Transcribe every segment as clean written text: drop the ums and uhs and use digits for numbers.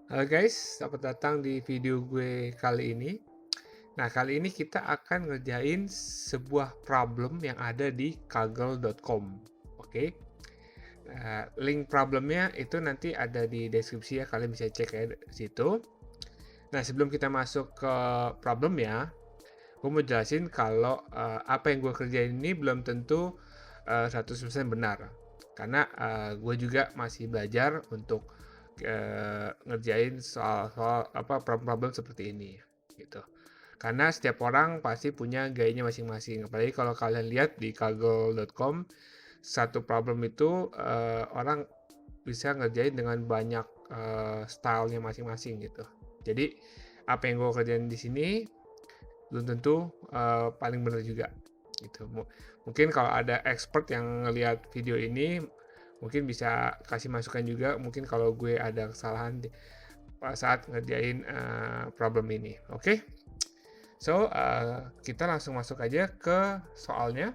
Halo guys, selamat datang di video gue kali ini. Nah, kali ini kita akan ngerjain sebuah problem yang ada di kaggle.com. Oke. Nah, link problemnya itu nanti ada di deskripsi ya, kalian bisa cek ya di situ. Nah, sebelum kita masuk ke problemnya, gue mau jelasin kalau apa yang gue kerjain ini belum tentu 100% benar. Karena gue juga masih belajar untuk ngerjain soal-soal apa problem-problem seperti ini gitu. Karena setiap orang pasti punya gayanya masing-masing. Apalagi kalau kalian lihat di kaggle.com, satu problem itu orang bisa ngerjain dengan banyak stylenya masing-masing gitu. Jadi apa yang gue kerjain di sini belum tentu paling benar juga gitu. Mungkin kalau ada expert yang ngelihat video ini mungkin bisa kasih masukan juga, mungkin kalau gue ada kesalahan saat ngerjain problem ini. Oke. So kita langsung masuk aja ke soalnya,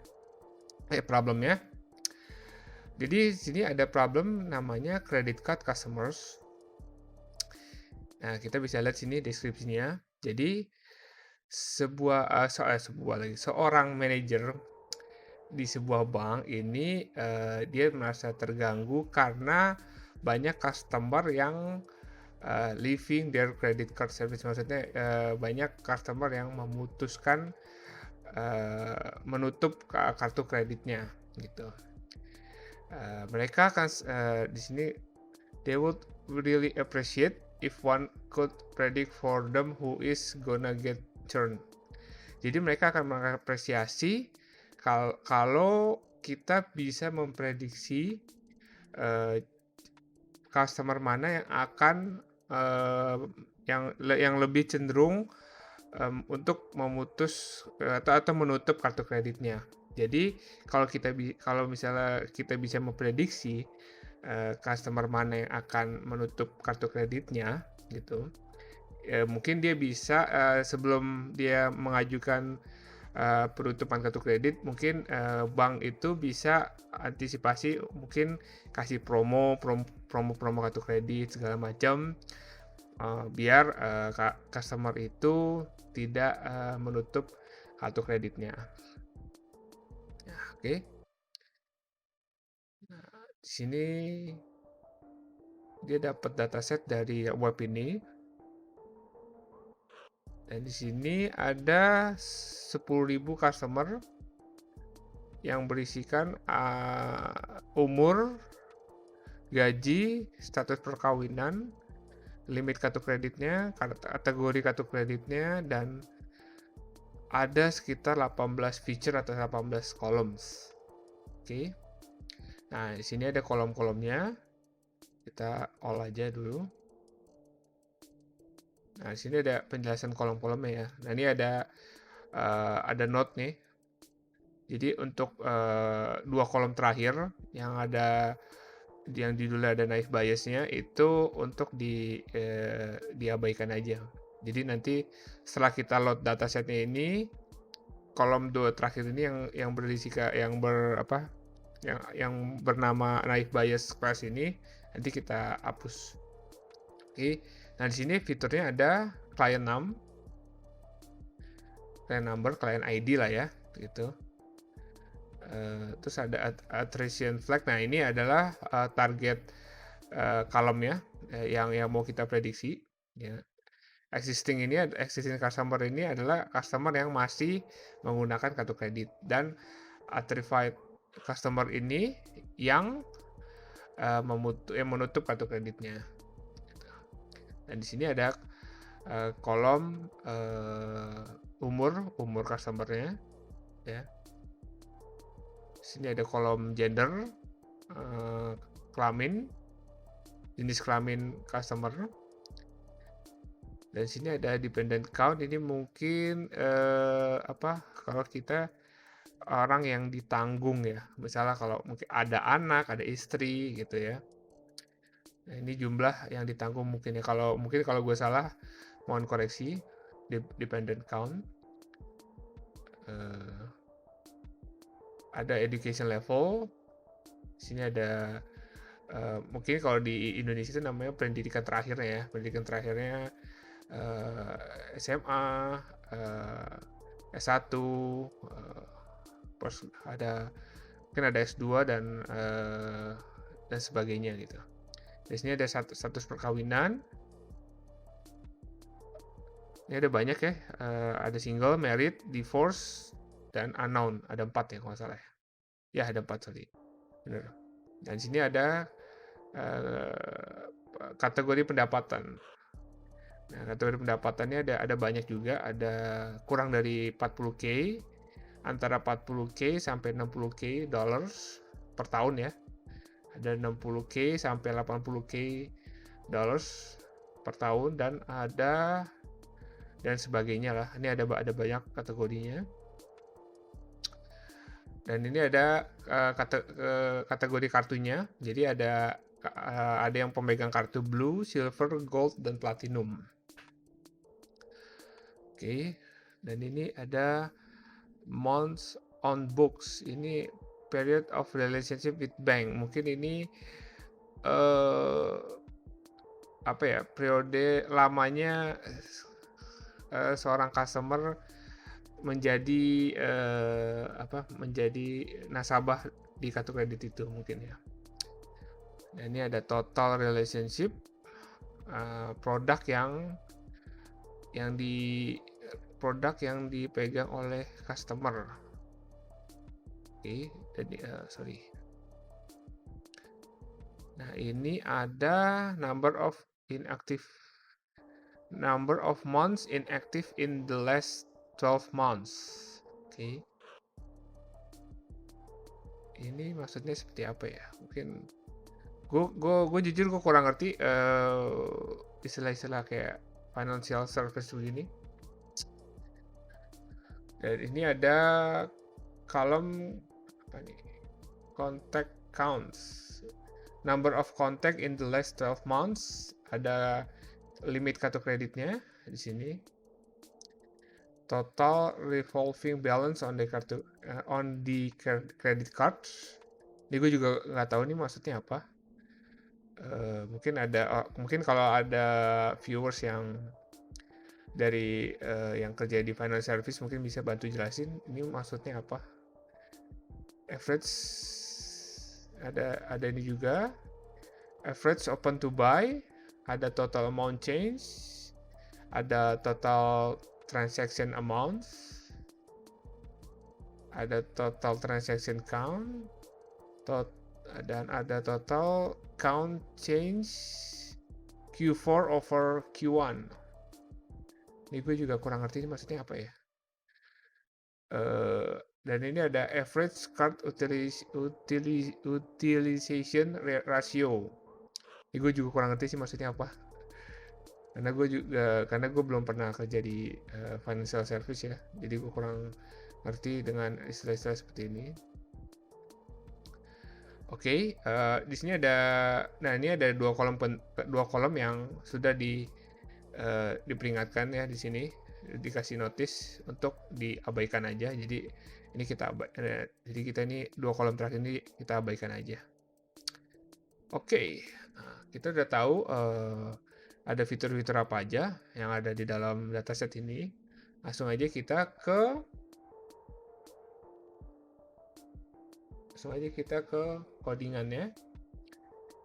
problemnya. Jadi sini ada problem namanya credit card customers. Nah, kita bisa lihat sini deskripsinya. Jadi seorang manajer di sebuah bank ini dia merasa terganggu karena banyak customer yang leaving their credit card service. Maksudnya banyak customer yang memutuskan menutup kartu kreditnya gitu. Mereka akan di sini they would really appreciate if one could predict for them who is gonna get churn. Jadi mereka akan mengapresiasi kalau kita bisa memprediksi uh, customer mana yang akan uh, yang lebih cenderung untuk memutus atau menutup kartu kreditnya. Jadi kalau misalnya kita bisa memprediksi customer mana yang akan menutup kartu kreditnya gitu, mungkin dia bisa sebelum dia mengajukan penutupan kartu kredit, mungkin bank itu bisa antisipasi, mungkin kasih promo kartu kredit segala macam, biar customer itu tidak menutup kartu kreditnya. Nah, oke. Nah, di sini dia dapat dataset dari web ini, dan di sini ada 10.000 customer yang berisikan umur, gaji, status perkawinan, limit kartu kreditnya, kategori kartu kreditnya, dan ada sekitar 18 feature atau 18 columns. Oke. Nah, di sini ada kolom-kolomnya. Kita all aja dulu. Nah, di sini ada penjelasan kolom-kolomnya ya. Nah, ini ada note nih. Jadi untuk dua kolom terakhir yang judulnya ada naif biasnya itu untuk diabaikan aja. Jadi nanti setelah kita load datasetnya ini, kolom dua terakhir ini yang berisi yang bernama naif bias class ini nanti kita hapus. Oke. Nah, di sini fiturnya ada client name, client number, client ID lah ya, gitu. Terus ada attrition flag. Nah, ini adalah target column ya, yang mau kita prediksi ya. Existing customer ini adalah customer yang masih menggunakan kartu kredit, dan attrified customer ini yang menutup kartu kreditnya. Dan di sini ada kolom umur customernya ya. Di sini ada kolom gender, kelamin, jenis kelamin customer. Dan sini ada dependent count. Ini mungkin kalau kita orang yang ditanggung ya. Misalnya kalau mungkin ada anak, ada istri gitu ya. Nah, ini jumlah yang ditanggung mungkin ya. Kalau gue salah, mohon koreksi. Dependent count. Ada education level. Sini ada Mungkin kalau di Indonesia itu namanya pendidikan terakhirnya ya, pendidikan terakhirnya SMA, S1, terus mungkin ada S2 dan sebagainya gitu. Di sini ada status perkawinan. Ini ada banyak ya, ada single, married, divorce, dan unknown. Ada 4 ya kalau nggak salah ya. Ya ada 4 tadi, benar. Dan di sini ada kategori pendapatan. Nah, kategori pendapatannya ada banyak juga, ada kurang dari 40K, antara 40K sampai 60K dollars per tahun ya. Ada 60K sampai 80K dollars per tahun, dan sebagainya lah. Ini ada banyak kategorinya. Dan ini ada kategori kartunya. Jadi ada yang pemegang kartu blue, silver, gold, dan platinum. Oke. Dan ini ada months on books. Ini period of relationship with bank. Mungkin ini periode lamanya seorang customer menjadi nasabah di kartu kredit itu mungkin ya. Dan ini ada total relationship, produk yang dipegang oleh customer. Oke, jadi sorry. Nah, ini ada number of months inactive in the last 12 months. Oke. Ini maksudnya seperti apa ya? Mungkin gue jujur gue kurang ngerti istilah-istilah kayak financial service begini. Dan ini ada kolom apa nih? Contact counts. Number of contact in the last 12 months. Ada limit kartu kreditnya di sini. Total revolving balance on the credit card. Ini gue juga nggak tahu nih maksudnya apa. Mungkin kalau ada viewers yang dari yang kerja di financial service mungkin bisa bantu jelasin ini maksudnya apa. Average ada ini juga. Average open to buy, ada total amount change, ada total transaction amount, ada total transaction count, dan ada total count change Q4 over Q1. Ini gue juga kurang ngerti ini maksudnya apa ya. Dan ini ada average card utilization ratio. Ini gue juga kurang ngerti sih maksudnya apa. Karena gue belum pernah kerja di financial service ya. Jadi gue kurang ngerti dengan istilah-istilah seperti ini. Oke, di sini ini ada dua kolom yang sudah diperingatkan ya di sini, dikasih notice untuk diabaikan aja. Jadi kita ini dua kolom terakhir ini kita abaikan aja. Oke, kita udah tahu ada fitur-fitur apa aja yang ada di dalam dataset ini. Langsung aja kita ke codingannya.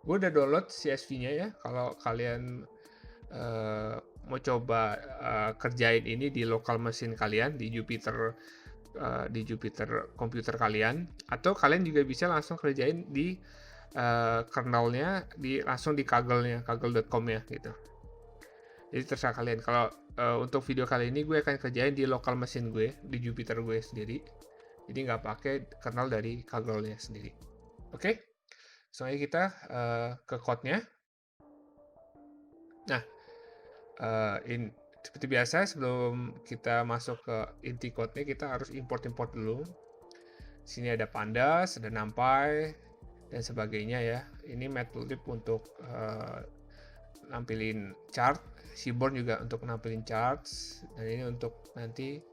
Gue udah download CSV-nya ya. Kalau kalian mau coba kerjain ini di local machine kalian, di Jupyter komputer kalian, atau kalian juga bisa langsung kerjain di kernelnya langsung di kaggle.com ya gitu. Jadi terserah kalian. Kalau untuk video kali ini gue akan kerjain di local machine gue, di Jupyter gue sendiri. Jadi nggak pakai kernel dari Kaggle-nya sendiri. Oke, soalnya kita ke code-nya. Nah, seperti biasa sebelum kita masuk ke inti code-nya, kita harus import dulu. Sini ada pandas, ada numpy, dan sebagainya ya. Ini matplotlib untuk nampilin chart, seaborn juga untuk nampilin charts, dan ini untuk nanti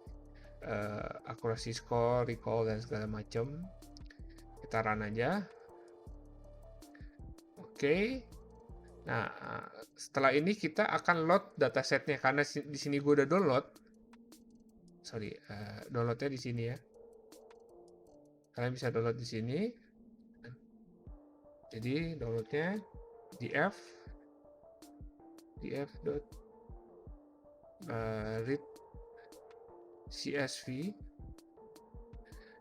accuracy score, recall, dan segala macam. Kita run aja. Oke. Nah, setelah ini kita akan load datasetnya karena di sini gue udah download. Sorry, downloadnya di sini ya. Kalian bisa download di sini. Jadi downloadnya df read CSV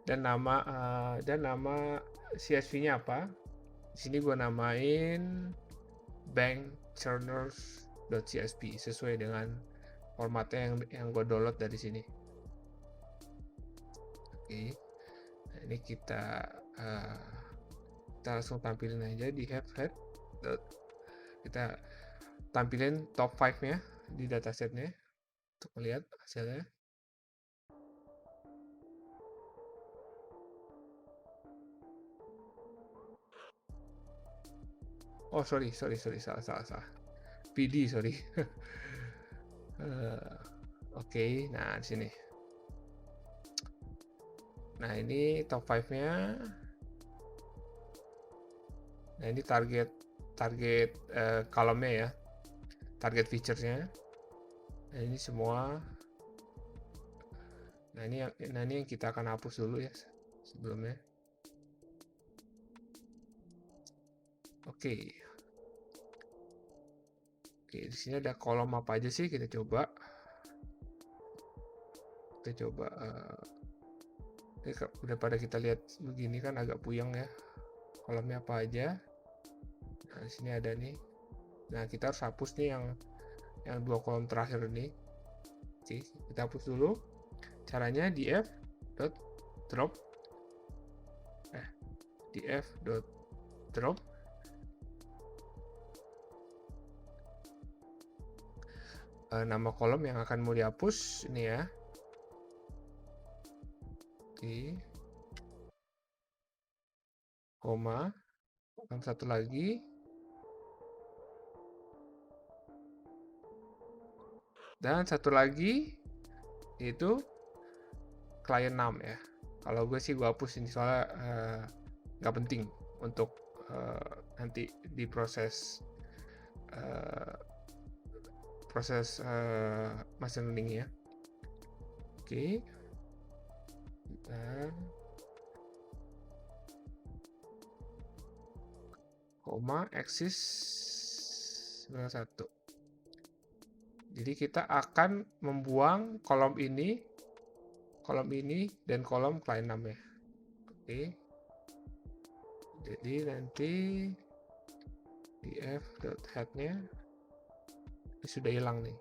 dan nama CSV-nya apa? Di sini gue namain bankchurners.csv sesuai dengan formatnya yang gue download dari sini. Oke, nah ini kita langsung tampilin aja di head. Kita tampilin top 5-nya di datasetnya untuk melihat hasilnya. Oh sorry, salah. PD, sorry. Oke, nah di sini. Nah ini top 5-nya. Nah ini target kolomnya ya, target features-nya. Nah ini semua. Nah ini yang kita akan hapus dulu ya sebelumnya. Oke, di sini ada kolom apa aja sih? Kita coba. Daripada kita lihat begini kan agak puyeng ya. Kolomnya apa aja? Nah di sini ada nih. Nah kita harus hapus nih yang 2 kolom terakhir ini. Oke, kita hapus dulu. Caranya df.drop nama kolom yang akan mau dihapus ini ya. Oke. Koma. Dan satu lagi. Dan satu lagi yaitu client name ya. Kalau gue sih gue hapus ini soalnya nggak penting untuk nanti di proses machine learning ya. Oke. Dan koma axis 91. Jadi kita akan membuang kolom ini, dan kolom client name-nya. Oke. Jadi nanti df.head-nya sudah hilang nih.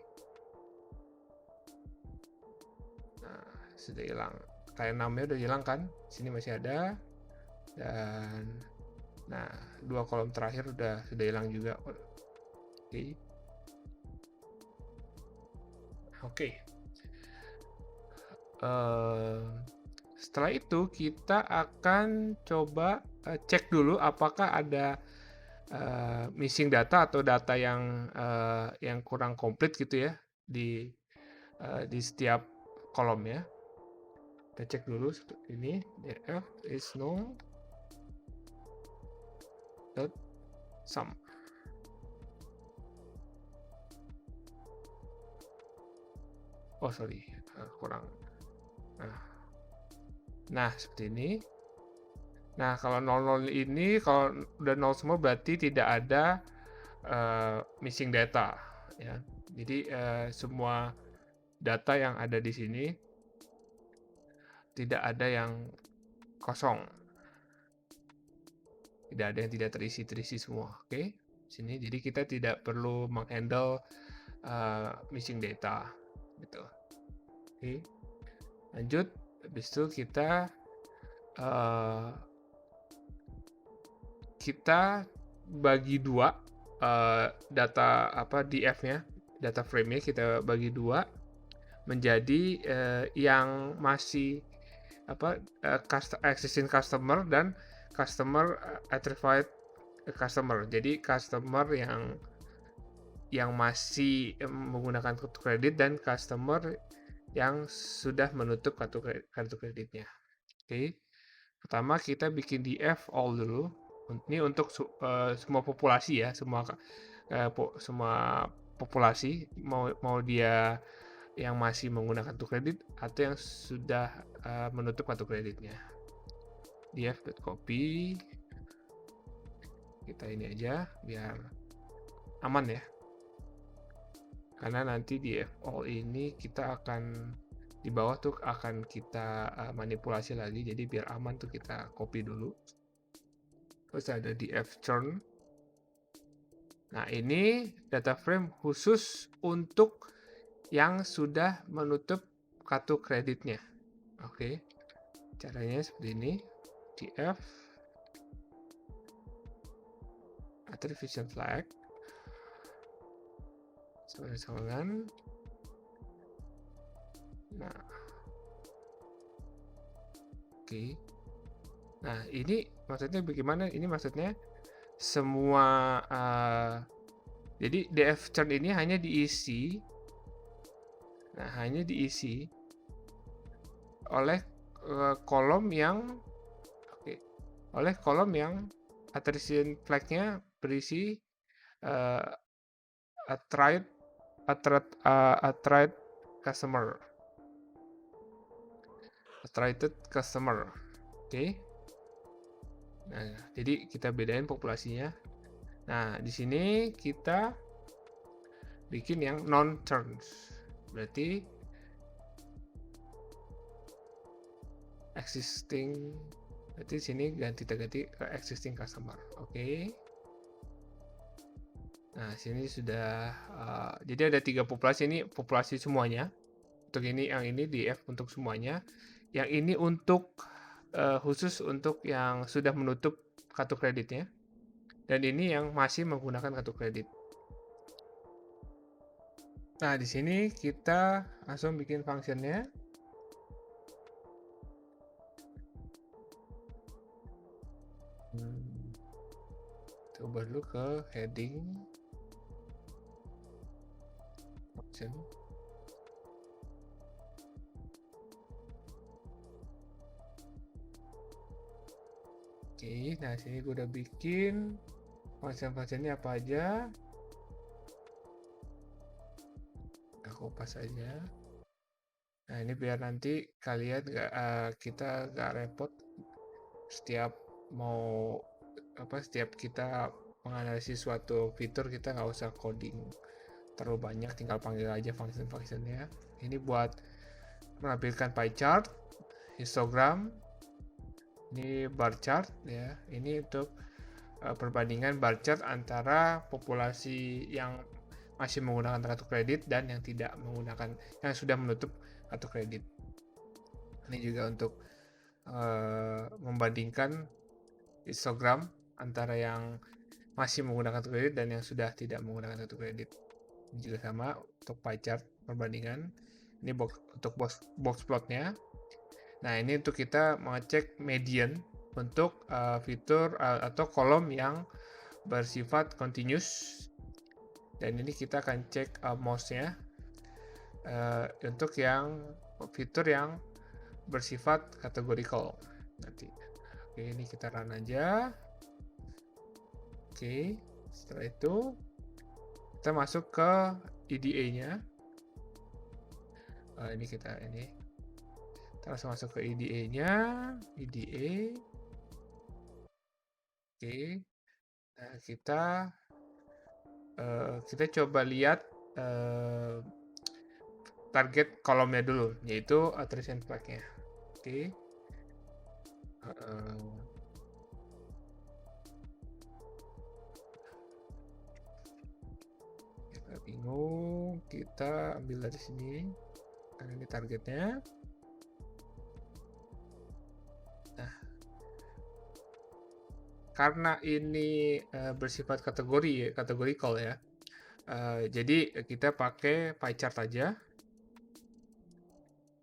Nah, sudah hilang. Client name-nya udah hilang kan? Sini masih ada. Dan nah, 2 kolom terakhir sudah hilang juga. Oke. Setelah itu kita akan coba cek dulu apakah ada missing data atau data yang kurang komplit gitu ya di setiap kolom ya. Kita cek dulu ini df is no dot sum. Oh sorry, kurang. Nah seperti ini. Nah kalau 00 ini kalau udah 0 semua berarti tidak ada missing data ya. Jadi semua data yang ada di sini tidak ada yang kosong, tidak ada yang tidak terisi semua. Oke, sini jadi kita tidak perlu menghandle missing data gitu. Oke, lanjut. Habis itu kita bagi dua data df-nya, data frame-nya kita bagi dua menjadi yang masih existing customer dan customer attributed customer. Jadi customer yang masih menggunakan kartu kredit dan customer yang sudah menutup kartu kreditnya. Oke. Pertama kita bikin df all dulu Ini untuk semua populasi ya, semua populasi, mau dia yang masih menggunakan kartu kredit atau yang sudah menutup kartu kreditnya. df.copy, kita ini aja biar aman ya, karena nanti di all ini kita akan di bawah tuh akan kita manipulasi lagi, jadi biar aman tuh kita copy dulu. Terus ada df churn. Nah, ini data frame khusus untuk yang sudah menutup kartu kreditnya. Oke, caranya seperti ini. df attribution flag sama-sama. Nah, oke. Nah, ini maksudnya bagaimana? Ini maksudnya semua jadi df chart ini hanya diisi oleh kolom yang attribution flag-nya berisi attracted customer. Oke. Nah, jadi kita bedain populasinya. Nah, di sini kita bikin yang non-turns. Berarti existing. Berarti sini kita ganti ke existing customer. Oke. Nah, sini sudah jadi ada 3 populasi, ini populasi semuanya. Untuk ini, yang ini df untuk semuanya. Yang ini untuk khusus untuk yang sudah menutup kartu kreditnya. Dan ini yang masih menggunakan kartu kredit. Nah, di sini kita langsung bikin functionnya. Coba dulu ke heading function. Oke, nah sini gue udah bikin function-functionnya apa aja. Aku pas aja. Nah, ini biar nanti kalian kita nggak repot setiap kita menganalisis suatu fitur, kita nggak usah coding terlalu banyak, tinggal panggil aja function-functionnya. Ini buat menampilkan pie chart, histogram, ini bar chart ya. Ini untuk perbandingan bar chart antara populasi yang masih menggunakan kartu kredit dan yang tidak menggunakan, yang sudah menutup kartu kredit. Ini juga untuk membandingkan histogram antara yang masih menggunakan kartu kredit dan yang sudah tidak menggunakan kartu kredit. Ini juga sama untuk pie chart perbandingan. Ini untuk box plotnya. Nah, ini untuk kita mengecek median untuk fitur atau kolom yang bersifat continuous. Dan ini kita akan cek mouse-nya untuk yang fitur yang bersifat categorical nanti. Oke, ini kita run aja. Oke, setelah itu kita masuk ke EDA-nya. Ini kita langsung masuk ke EDA-nya. EDA. Oke. Nah, kita coba lihat target kolomnya dulu, yaitu attribution flag-nya. Oke. Kita bingung, kita ambil dari sini. Karena ini targetnya. Nah, karena ini bersifat categorical ya, jadi kita pakai pie chart aja.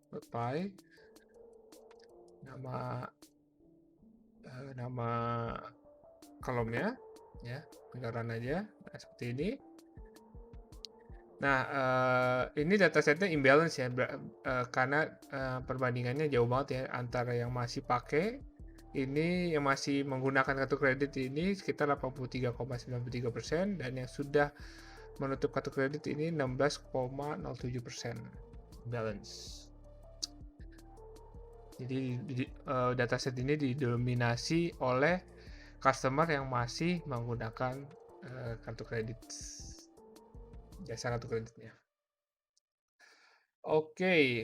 Pie, nama kolomnya ya, beneran aja. Nah, seperti ini. Nah, ini datasetnya imbalance ya, karena perbandingannya jauh banget ya antara yang masih pakai Ini yang masih menggunakan kartu kredit ini sekitar 83,93%, dan yang sudah menutup kartu kredit ini 16,07% balance. Jadi dataset ini didominasi oleh customer yang masih menggunakan kartu kredit, jasa kartu kreditnya. Oke,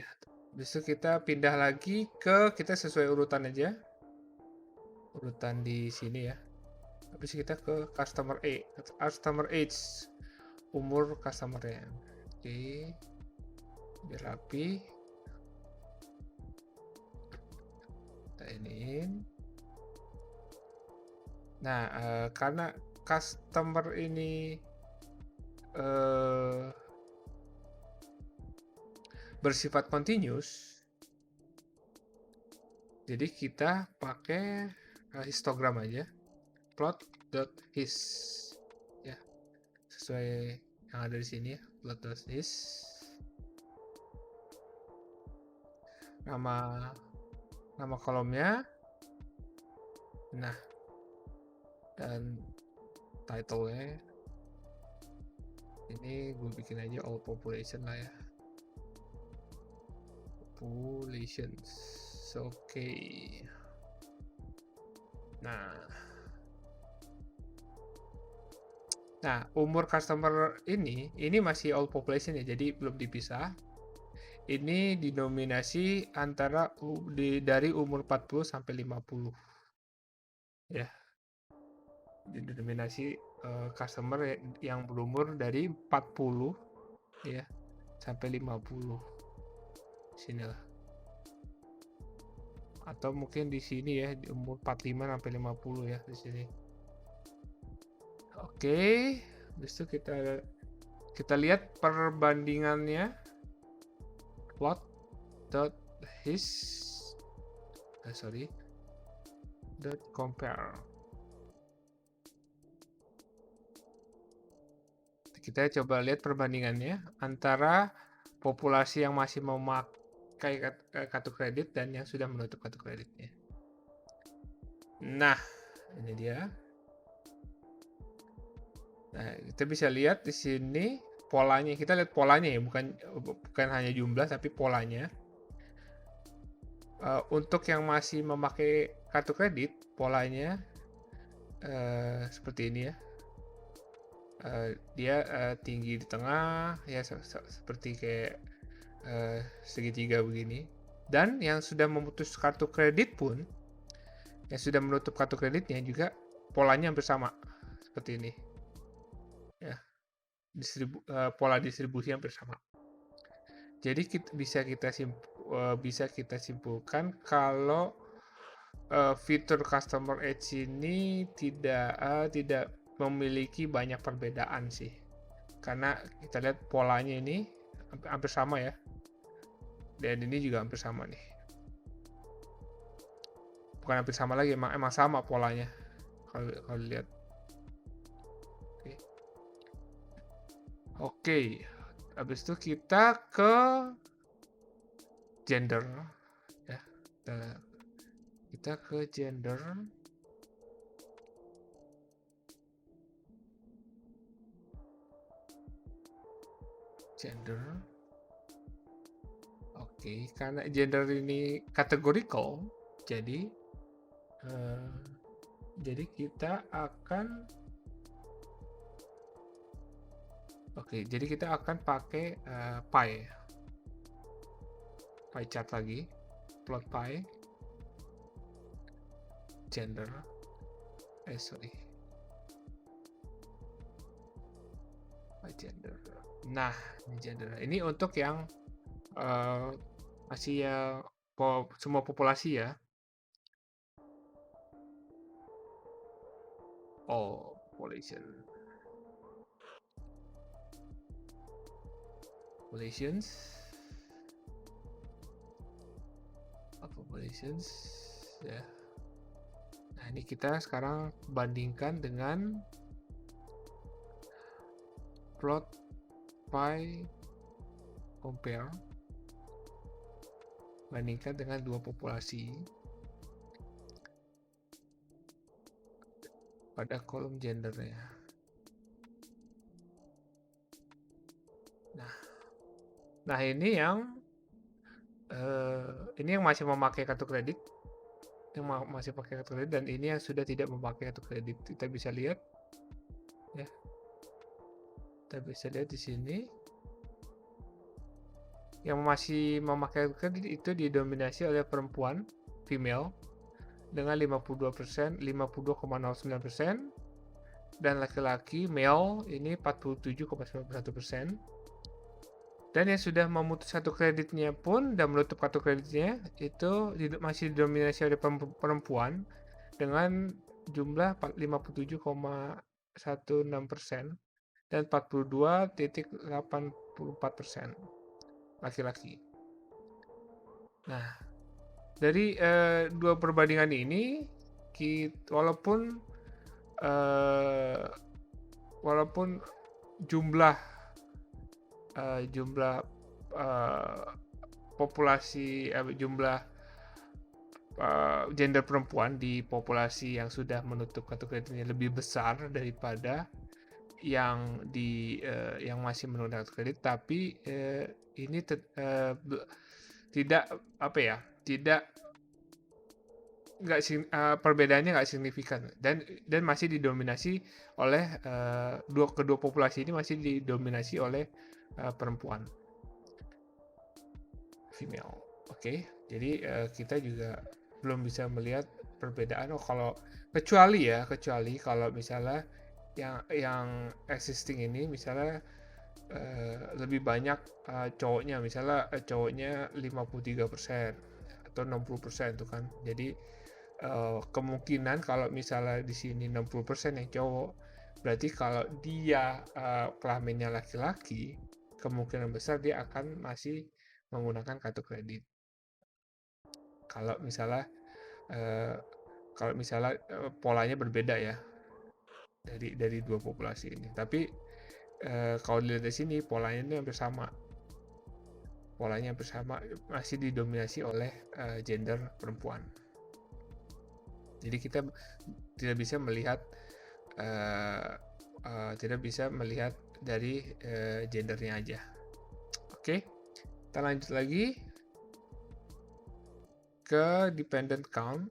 besok kita pindah lagi kita sesuai urutan aja, urutan di sini ya. Habis kita ke customer age, umur customernya. Oke, biar rapi. Kita iniin. Nah, karena customer ini bersifat continuous, jadi kita pakai histogram aja, plot.his ya, sesuai yang ada di sini ya, plot.his. Nama kolomnya, nah, dan title-nya ini gue bikin aja all population lah ya, populations. Oke. Nah, umur customer ini masih all population ya, jadi belum dipisah. Ini dinominasi antara dari umur 40 sampai 50 ya. Dinominasi customer yang berumur dari 40 ya sampai 50. Sinilah. Atau mungkin di sini ya, di umur 45 sampai 50 ya di sini. Oke, habis itu kita lihat perbandingannya. Plot.his .compare. Kita coba lihat perbandingannya antara populasi yang masih memakai kartu kredit dan yang sudah menutup kartu kreditnya. Nah, ini dia. Nah, kita bisa lihat di sini polanya. Kita lihat polanya ya, bukan hanya jumlah tapi polanya. Untuk yang masih memakai kartu kredit, polanya seperti ini ya. Dia tinggi di tengah ya, seperti kayak segitiga begini. Dan yang sudah memutus kartu kredit pun, yang sudah menutup kartu kreditnya juga polanya hampir sama seperti ini ya. Pola distribusi hampir sama. Jadi bisa kita simpulkan kalau fitur customer edge ini tidak memiliki banyak perbedaan sih, karena kita lihat polanya ini hampir sama ya, dan ini juga hampir sama nih, bukan hampir sama lagi, emang sama polanya kalau dilihat. Oke, habis itu kita ke gender ya, kita ke gender. Oke, karena gender ini categorical, jadi kita akan pakai pie chart lagi, plot pie gender. Gender. Nah, ini gender. Ini untuk yang masih ya semua populasi ya. Oh, populations ya. Nah, ini kita sekarang bandingkan dengan plot pie compare, bandingkan dengan dua populasi. pada kolom gendernya. Nah ini yang masih memakai kartu kredit, masih pakai kartu kredit, dan ini yang sudah tidak memakai kartu kredit. Kita bisa lihat, ya. Kita bisa lihat di sini, yang masih memakai kartu kredit itu didominasi oleh perempuan, female, dengan 52%, 52,09%, dan laki-laki, male, ini 47,91%. Dan yang sudah memutus kartu kreditnya pun dan menutup kartu kreditnya itu masih didominasi oleh perempuan dengan jumlah 57,16% dan 42,84% laki-laki. Nah, dari dua perbandingan ini, walaupun jumlah populasi jumlah gender perempuan di populasi yang sudah menutup kartu kreditnya lebih besar daripada yang masih menggunakan kartu kredit, tapi ini tidak perbedaannya nggak signifikan, dan masih didominasi oleh kedua populasi ini masih didominasi oleh perempuan, female. Oke. Jadi kita juga belum bisa melihat perbedaan kecuali kalau misalnya yang existing ini misalnya lebih banyak cowoknya, misalnya cowoknya 53% atau 60% itu kan. Jadi kemungkinan kalau misalnya di sini 60% yang cowok, berarti kalau dia kelaminnya laki-laki, kemungkinan besar dia akan masih menggunakan kartu kredit. Kalau misalnya polanya berbeda ya dari dua populasi ini. Tapi kalau dilihat di sini polanya ini hampir sama. Masih didominasi oleh gender perempuan. Jadi kita tidak bisa melihat dari gendernya aja. Oke, kita lanjut lagi ke dependent count.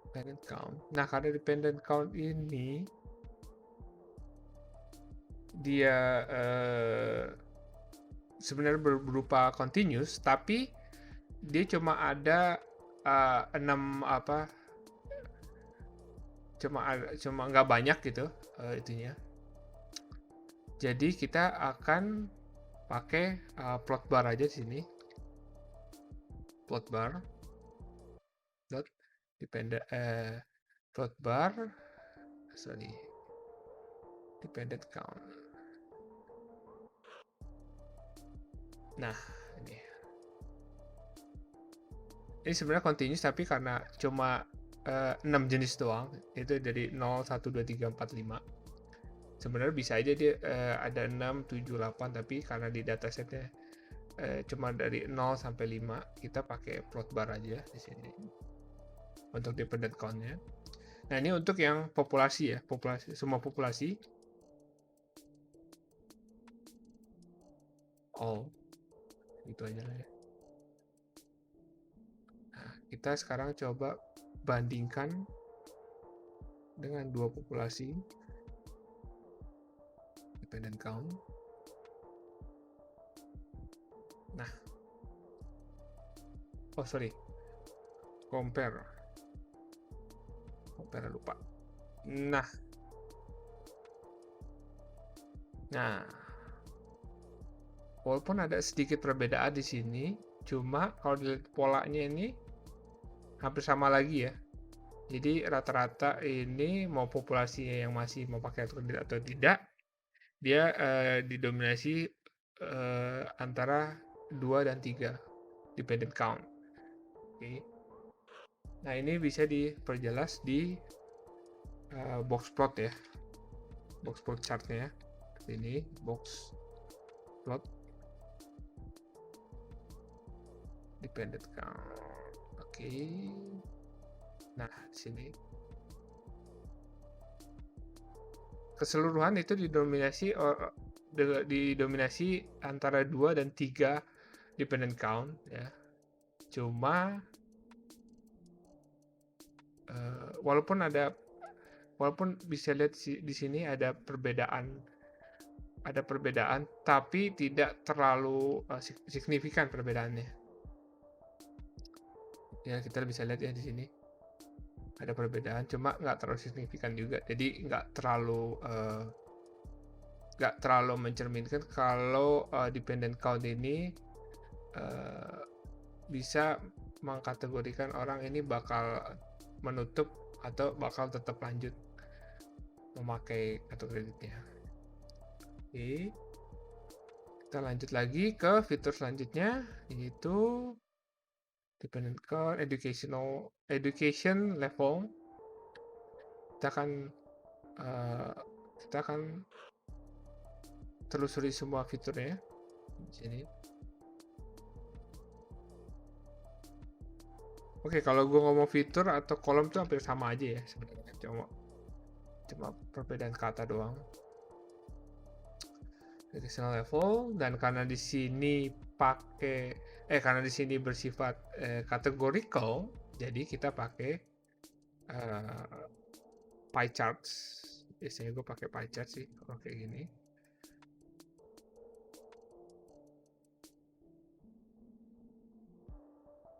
Dependent count. Nah, karena dependent count ini dia sebenarnya berupa continuous, tapi dia cuma ada 6 cuma nggak banyak gitu itunya. Jadi kita akan pakai plot bar aja di sini. Plot bar dot dependent dependent count. Nah, ini sebenarnya continuous, tapi karena cuma 6 jenis doang, itu dari 0, 1, 2, 3, 4, 5. Sebenarnya bisa aja dia ada 6, 7, 8, tapi karena di datasetnya cuma dari 0 sampai 5, kita pakai plot bar aja di sini untuk dependent count-nya. Nah, ini untuk yang populasi ya, semua populasi. Gitu aja lah ya. Nah, kita sekarang coba bandingkan dengan dua populasi dependent count. Nah, compare lupa. Nah, walaupun ada sedikit perbedaan di sini, cuma kalau dilihat polanya ini hampir sama lagi ya. Jadi rata-rata ini mau populasinya yang masih mau pakai kredit atau tidak, dia didominasi antara 2 dan 3 dependent count. Oke. Nah, ini bisa diperjelas di box plot ya, box plot chartnya. Ini box plot dependent count. Oke. Nah, sini keseluruhan itu didominasi antara 2 dan 3 dependent count ya. Cuma walaupun bisa lihat di sini ada perbedaan tapi tidak terlalu signifikan perbedaannya. Ya, kita bisa lihat ya di sini ada perbedaan, cuma nggak terlalu signifikan juga. Jadi nggak terlalu mencerminkan kalau dependent count ini bisa mengkategorikan orang ini bakal menutup atau bakal tetap lanjut memakai kartu kreditnya. Oke, kita lanjut lagi ke fitur selanjutnya, yaitu dependent count education level. Kita akan telusuri semua fiturnya di sini. Oke, kalau gue ngomong fitur atau kolom tuh hampir sama aja ya sebenarnya, cuma perbedaan kata doang. Educational level, dan karena di sini bersifat categorical, jadi kita pakai pie charts. Biasanya gue pakai pie chart sih kalau kayak gini.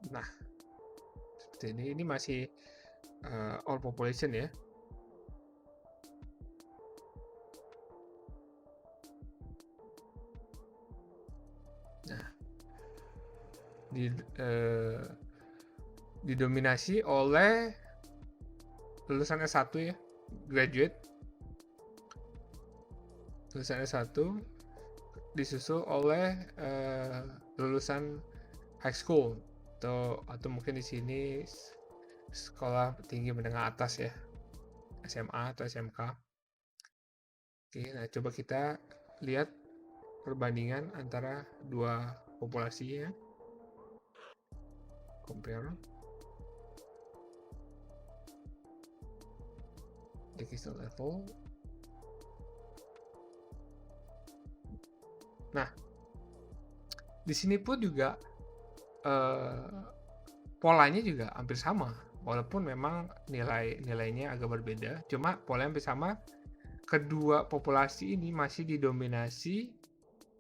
Nah, seperti ini masih all population ya. Nah, didominasi oleh lulusan S1 ya, graduate. Lulusan S1 disusul oleh lulusan high school atau mungkin di sini sekolah tinggi menengah atas ya, SMA atau SMK. Oke, nah coba kita lihat perbandingan antara dua populasi ya. Compare education level. Nah, di sini pun juga polanya juga hampir sama, walaupun memang nilainya agak berbeda, cuma polanya hampir sama. Kedua populasi ini masih didominasi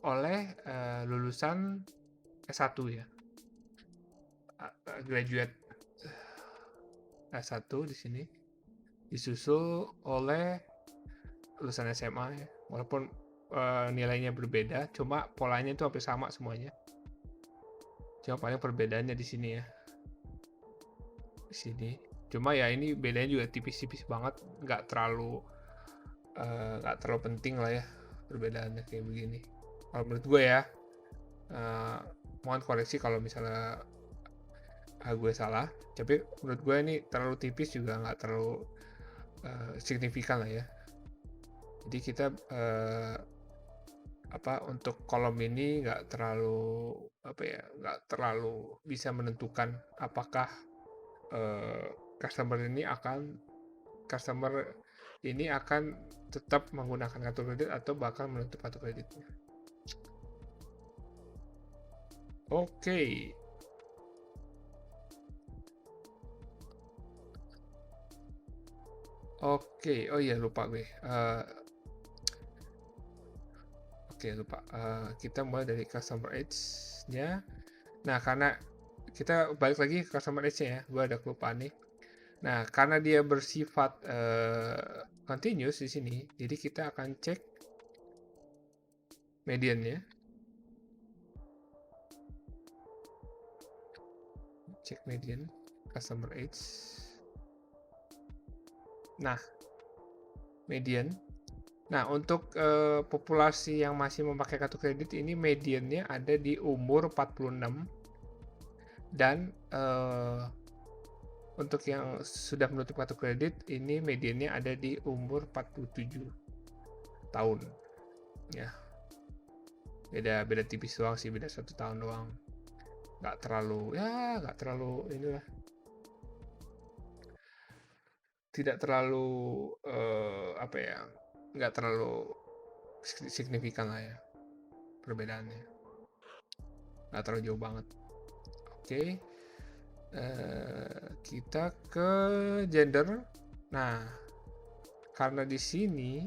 oleh lulusan S1 ya, graduate S1 di sini, disusul oleh lulusan SMA ya, walaupun nilainya berbeda, cuma polanya itu hampir sama semuanya. Cuma paling perbedaannya di sini ya, di sini. Cuma ya ini bedanya juga tipis-tipis banget, nggak terlalu penting lah ya perbedaannya kayak begini. Kalau menurut gue ya, mohon koreksi kalau misalnya gue salah. Tapi menurut gue ini terlalu tipis juga nggak terlalu signifikan lah ya. Jadi kita untuk kolom ini nggak terlalu bisa menentukan apakah customer ini akan tetap menggunakan kartu kredit atau bakal menutup kartu kreditnya. Oke. Oh iya lupa gue. Lupa. Kita mulai dari customer age-nya. Nah, karena kita balik lagi ke customer age-nya ya. Gue ada kelupaan nih. Nah, karena dia bersifat continuous di sini, jadi kita akan cek mediannya. Cek median customer age. Nah, median. Nah, untuk populasi yang masih memakai kartu kredit ini mediannya ada di umur 46 dan Untuk yang sudah menutup kartu kredit, ini mediannya ada di umur 47 tahun. Ya, beda tipis doang sih, beda 1 tahun doang. Nggak terlalu inilah, tidak terlalu apa ya, nggak terlalu signifikan lah ya perbedaannya, nggak terlalu jauh banget. Oke, kita ke gender. Nah, karena di sini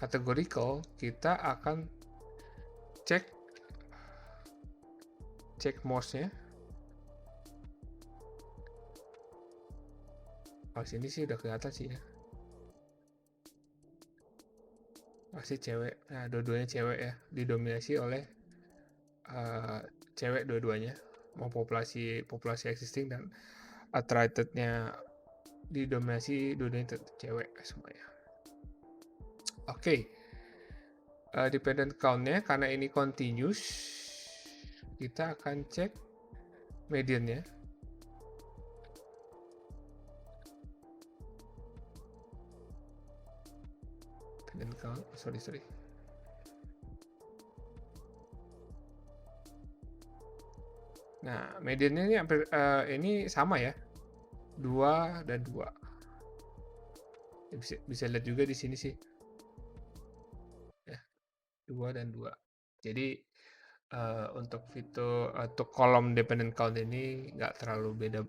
categorical, kita akan cek mouse-nya. Oh, sini sih udah kelihatan sih ya. Pasti cewek. Nah, dua-duanya cewek ya, didominasi oleh cewek dua-duanya. Mau populasi existing dan attracted-nya didominasi dua-duanya cewek semuanya. Oke. Dependent count-nya, karena ini continuous, kita akan cek median-nya. Dependent count, sorry. Nah, mediannya ini hampir ini sama ya, 2 dan 2. Bisa lihat juga di sini sih. Ya, 2 dan 2. Jadi untuk kolom dependent count ini nggak terlalu beda,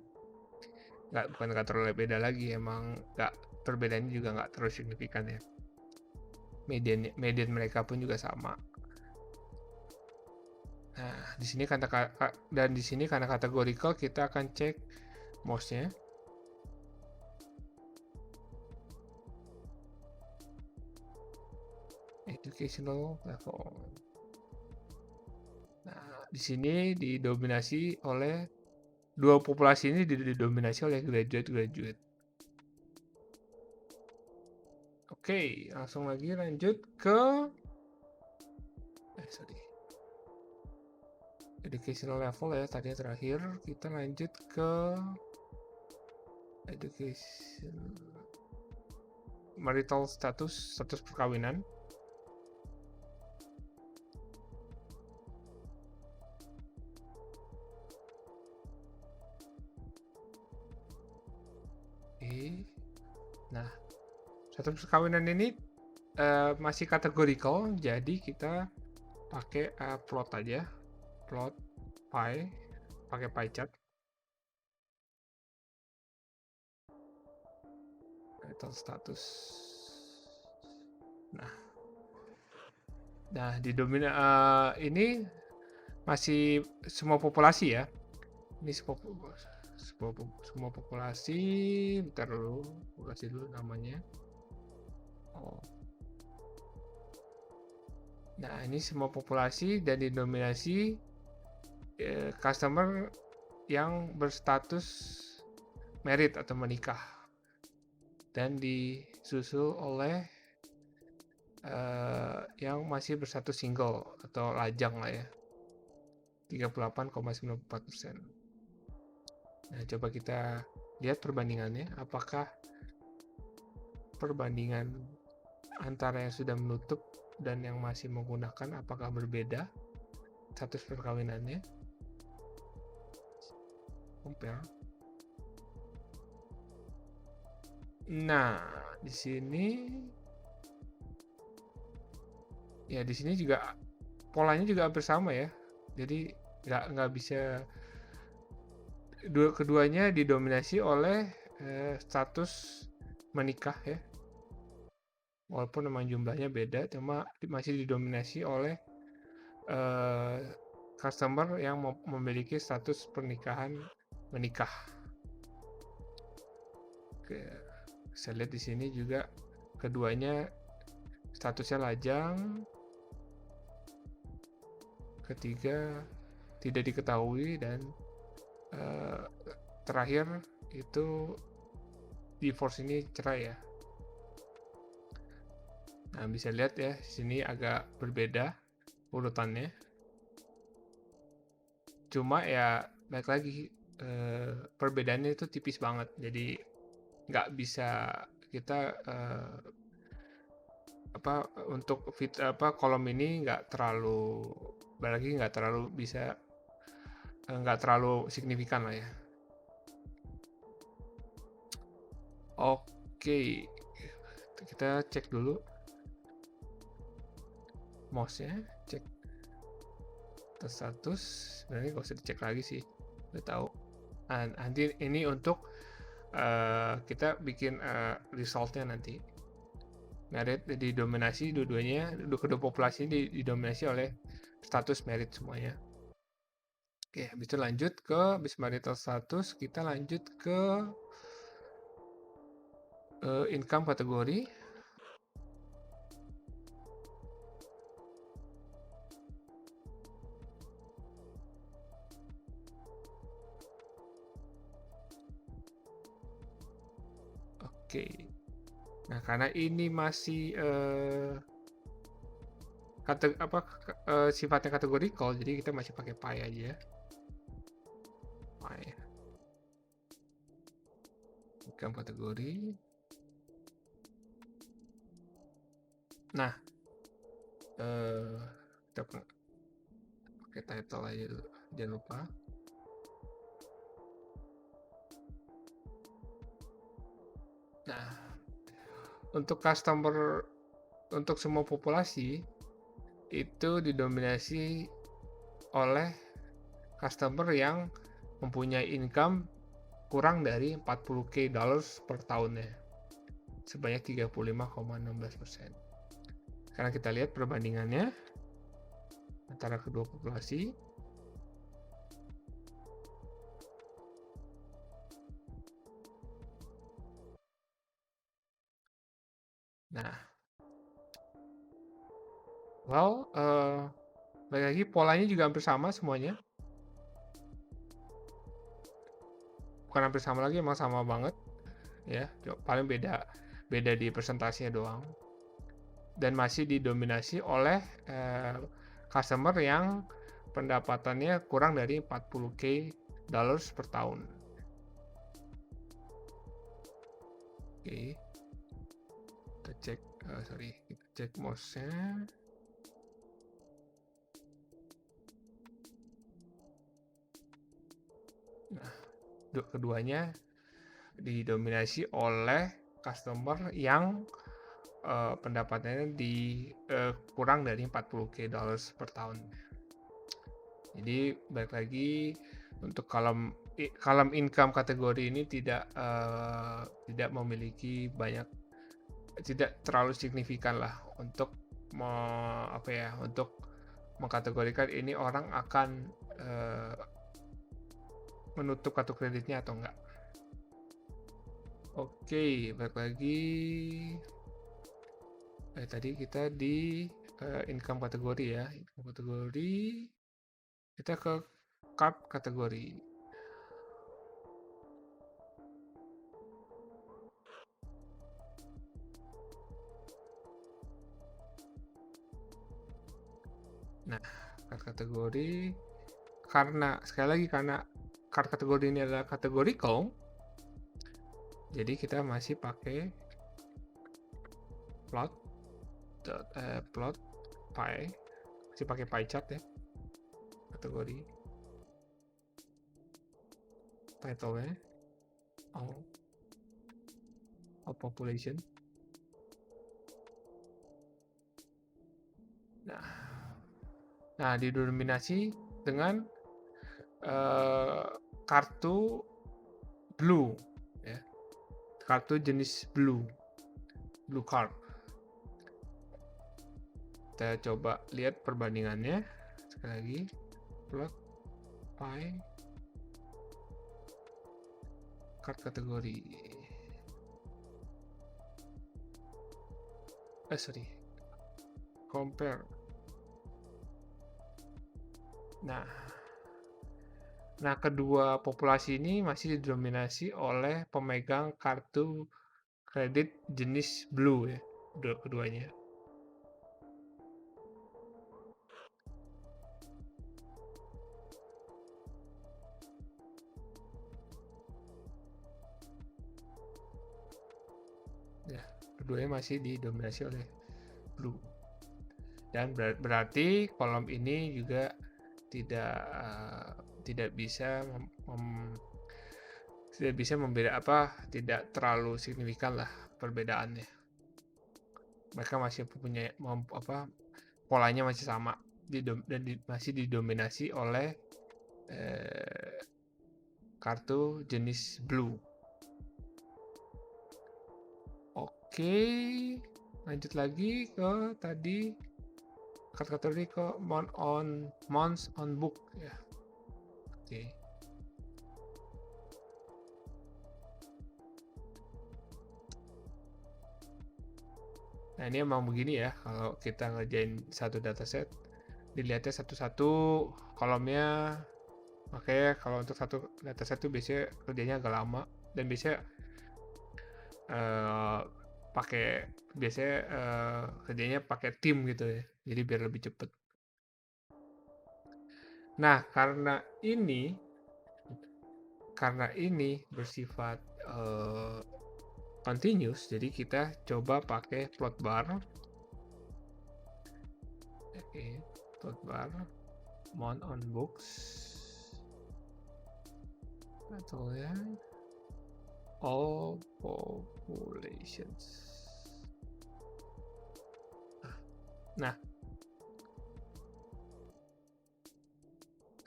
bukan nggak terlalu beda lagi, emang perbedaannya juga nggak terlalu signifikan ya. Median mereka pun juga sama. Nah, di sini karena categorical, kita akan cek mouse-nya. Educational platform. Nah, di sini didominasi oleh dua populasi ini, didominasi oleh graduate. Oke, langsung lagi lanjut ke educational level ya, tadinya terakhir. Kita lanjut ke education, marital status perkawinan. Nah, status perkawinan ini masih categorical, jadi kita pakai plot aja, plot pie, pakai pie chart. Marital status. Nah di ini masih semua populasi ya. Ini semua populasi. Bentar dulu, kasih dulu namanya. Nah, ini semua populasi dan didominasi customer yang berstatus married atau menikah, dan disusul oleh yang masih berstatus single atau lajang lah ya, 38,94%. Nah, coba kita lihat perbandingannya, apakah perbandingan antara yang sudah menutup dan yang masih menggunakan apakah berbeda status perkawinannya. Compare. Nah, di sini juga polanya juga hampir sama ya. Jadi nggak bisa, keduanya didominasi oleh status menikah ya. Walaupun memang jumlahnya beda, cuma masih didominasi oleh customer yang memiliki status pernikahan menikah. Oke, saya lihat di sini juga keduanya statusnya lajang, ketiga tidak diketahui, dan terakhir itu divorce ini cerai ya. Nah, bisa lihat ya, di sini agak berbeda urutannya. Cuma ya balik lagi, perbedaannya itu tipis banget. Jadi nggak bisa kita untuk kolom ini nggak terlalu, apalagi nggak terlalu bisa, nggak terlalu signifikan lah ya. Oke, kita cek dulu mouse-nya, cek status. Sebenarnya nggak usah dicek lagi sih, udah tahu. Nanti ini untuk kita bikin resultnya nanti. Merit didominasi dua-duanya, kedua populasi didominasi oleh status merit semuanya. Oke, habis itu lanjut ke habis marital status, kita lanjut ke income kategori. Oke. Nah, karena ini masih sifatnya kategorikal, jadi kita masih pakai pie aja. Pie. Income kategori. Nah, kita pakai title aja dulu, jangan lupa. Nah, untuk customer, untuk semua populasi itu didominasi oleh customer yang mempunyai income kurang dari 40k dollars per tahunnya, sebanyak 35,16%. Sekarang kita lihat perbandingannya antara kedua populasi. Nah, balik lagi polanya juga hampir sama semuanya. Bukan hampir sama lagi, emang sama banget ya. Paling beda di presentasinya doang. Dan masih didominasi oleh customer yang pendapatannya kurang dari 40k dollars per tahun. Oke, kita cek, kita cek mouse-nya. Nah, keduanya didominasi oleh customer yang pendapatannya kurang dari 40k dollars per tahun. Jadi balik lagi, untuk kolom income kategori ini tidak memiliki banyak, tidak terlalu signifikan lah untuk untuk mengkategorikan ini orang akan menutup kartu kreditnya atau enggak. Oke, balik lagi. Tadi kita di income kategori ya. Income kategori, kita ke card kategori. Nah, card kategori, karena sekali lagi karena card kategori ini adalah categorical, jadi kita masih pakai plot pie, masih pakai pie chart ya, kategori title-nya all population. Nah, didominasi dengan kartu blue ya, kartu jenis blue card. Kita coba lihat perbandingannya sekali lagi, plot pie card kategori. Compare. Nah, kedua populasi ini masih didominasi oleh pemegang kartu kredit jenis blue ya, keduanya. keduanya masih didominasi oleh blue. Dan berarti kolom ini juga tidak bisa tidak terlalu signifikan lah perbedaannya. Mereka masih punya polanya masih sama dan masih didominasi oleh kartu jenis blue. Oke, lanjut lagi ke tadi kategori ke months on book ya. Oke. Nah, ini emang begini ya, kalau kita ngerjain satu dataset, dilihatnya satu-satu kolomnya. Makanya kalau untuk satu dataset itu biasanya kerjanya agak lama, dan biasanya kerjanya pakai tim gitu ya, jadi biar lebih cepet. Nah, karena ini bersifat continuous, jadi kita coba pakai plot bar. Oke, plot bar month on books atau ya all populations. Nah,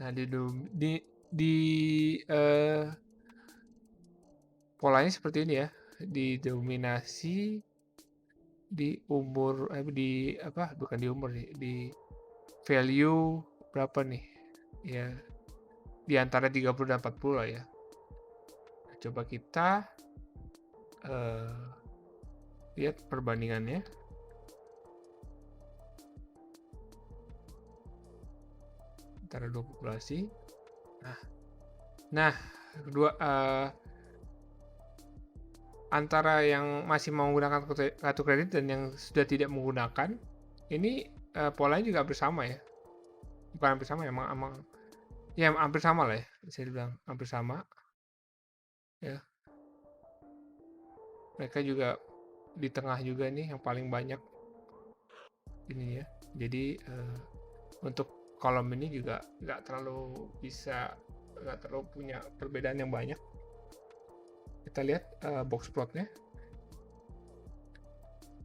di polanya seperti ini ya, didominasi di umur bukan di umur nih, di value berapa nih ya, di antara 30 dan 40 lah ya. Nah, coba kita lihat perbandingannya antara dua populasi. Nah, kedua antara yang masih menggunakan kartu kredit dan yang sudah tidak menggunakan, ini polanya juga hampir sama ya. Bukan hampir sama, emang ya hampir sama lah ya, bisa dibilang hampir sama ya. Mereka juga di tengah juga nih yang paling banyak ini ya. Jadi untuk kolom ini juga nggak terlalu punya perbedaan yang banyak. Kita lihat box plotnya,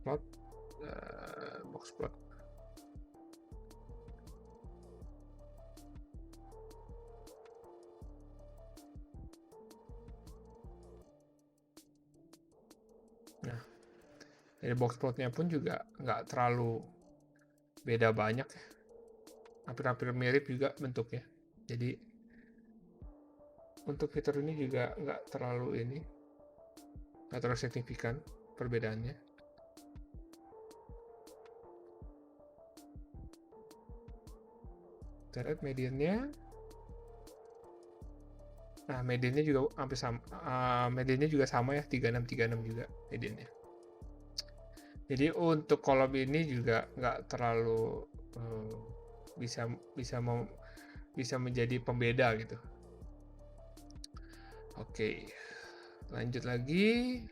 box plot. Nah, dari box plotnya pun juga nggak terlalu beda banyak ya, hampir-hampir mirip juga bentuknya. Jadi untuk fitur ini juga nggak terlalu signifikan perbedaannya. Kita lihat mediannya. Nah, mediannya juga hampir sama. Mediannya juga sama ya, 3636 juga mediannya. Jadi untuk kolom ini juga nggak terlalu bisa menjadi pembeda gitu. Oke, lanjut lagi.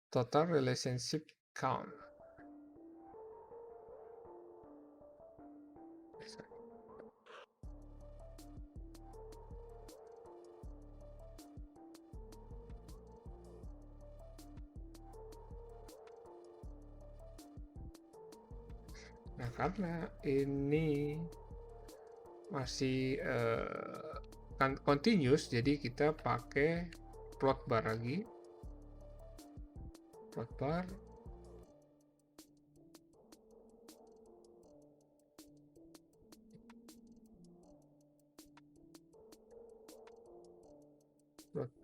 Total relationship count. Nah, karena ini masih continuous, jadi kita pakai plot bar lagi. Plot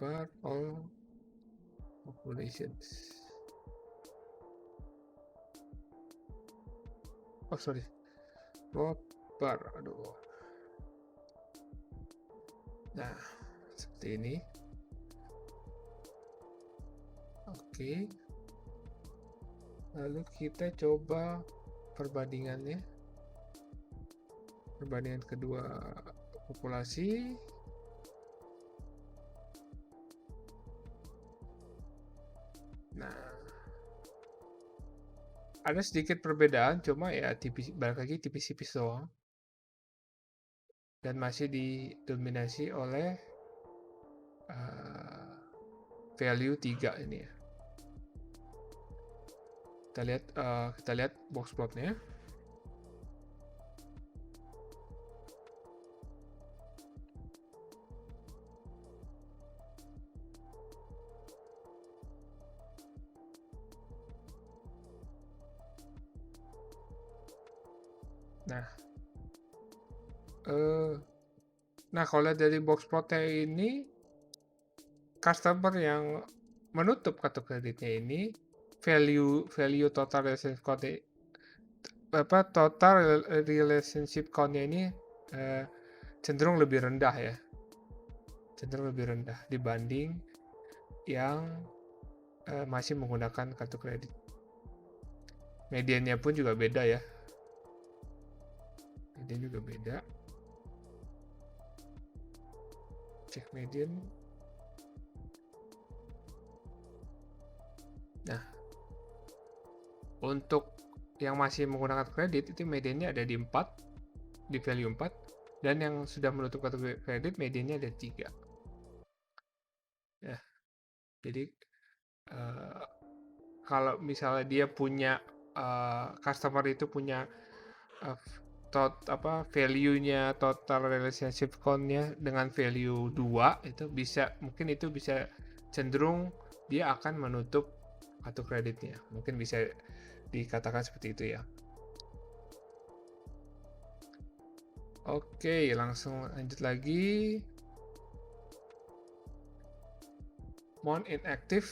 bar all populations. Oh sorry, plot bar, aduh. Nah, seperti ini. Oke. Lalu kita coba perbandingan kedua populasi. ada sedikit perbedaan, cuma ya tipis, balik lagi tipis-tipis doang. Dan masih didominasi oleh value 3 ini ya. Kita lihat box plotnya. Nah, kalau dari box plotnya ini, customer yang menutup kartu kreditnya ini value total relationship count-nya ini cenderung lebih rendah ya, dibanding yang masih menggunakan kartu kredit. Mediannya pun juga beda ya, cek median. Nah, untuk yang masih menggunakan kredit itu mediannya ada di 4, di value 4, dan yang sudah menutup kartu kredit mediannya ada 3. Ya, jadi kalau misalnya dia punya customer itu punya value-nya total relationship count-nya dengan value 2, itu bisa cenderung dia akan menutup kartu kreditnya. Mungkin bisa dikatakan seperti itu ya. Oke, langsung lanjut lagi. Month inactive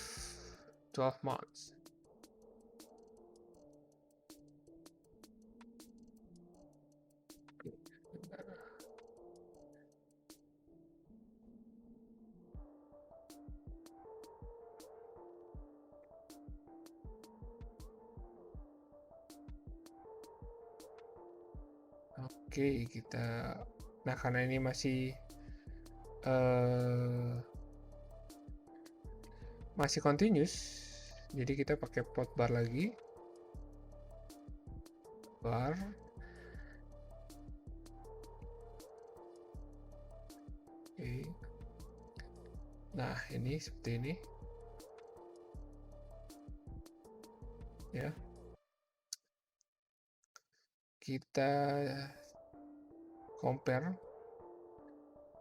12 months. Oke, nah karena ini masih continuous, jadi kita pakai plot bar lagi. Oke. Nah, ini seperti ini. Ya. Kita compare.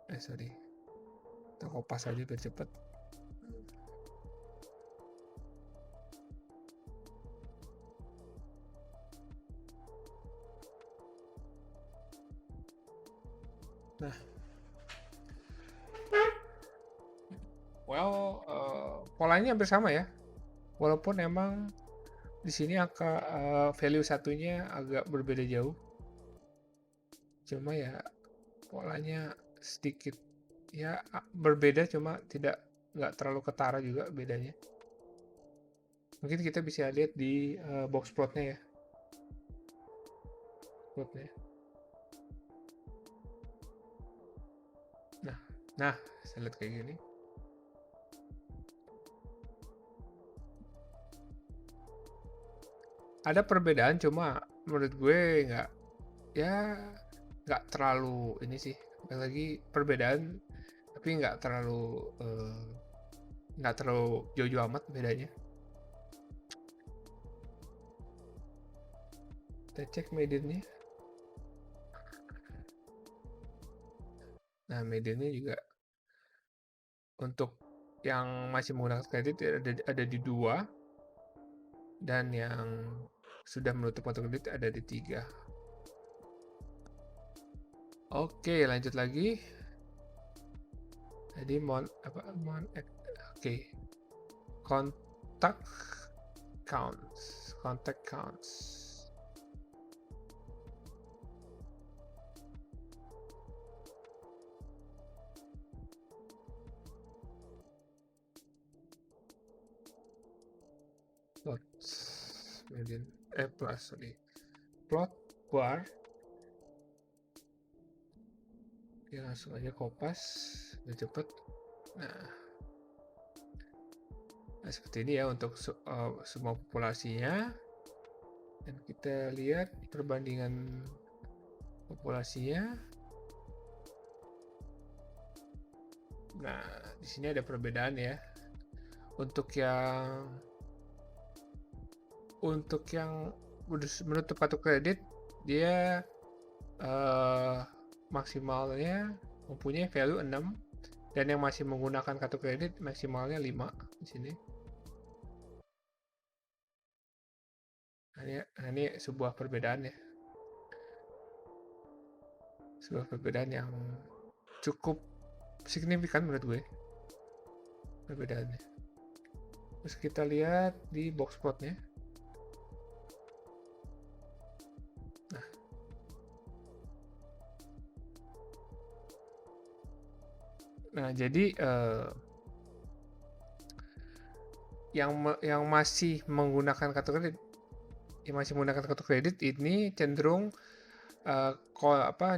Kita kopas aja biar cepat. Nah, polanya hampir sama ya. Walaupun emang di sini angka value satunya agak berbeda jauh. Cuma ya polanya sedikit ya berbeda, cuma nggak terlalu ketara juga bedanya. Mungkin kita bisa lihat di box plotnya ya. Nah, saya lihat kayak gini. Ada perbedaan, cuma menurut gue nggak terlalu ini sih. Lagi perbedaan, tapi nggak terlalu jauh-jauh amat bedanya. Kita cek mediannya. Nah, mediannya juga untuk yang masih menggunakan kredit ada di 2, dan yang sudah menutup kartu kredit ada di 3. Oke, lanjut lagi. Jadi contact counts. Plot bar. Oke, langsung aja kopas biar cepet. Nah, seperti ini ya untuk semua populasinya. Dan kita lihat perbandingan populasinya. Nah, di sini ada perbedaan ya. Untuk yang menutup kartu kredit, dia maksimalnya mempunyai value 6, dan yang masih menggunakan kartu kredit maksimalnya 5 di sini. Nah, ini sebuah perbedaan ya. Sebuah perbedaan yang cukup signifikan menurut gue perbedaannya. Terus kita lihat di box plotnya. Nah, jadi yang masih menggunakan kartu kredit, ini cenderung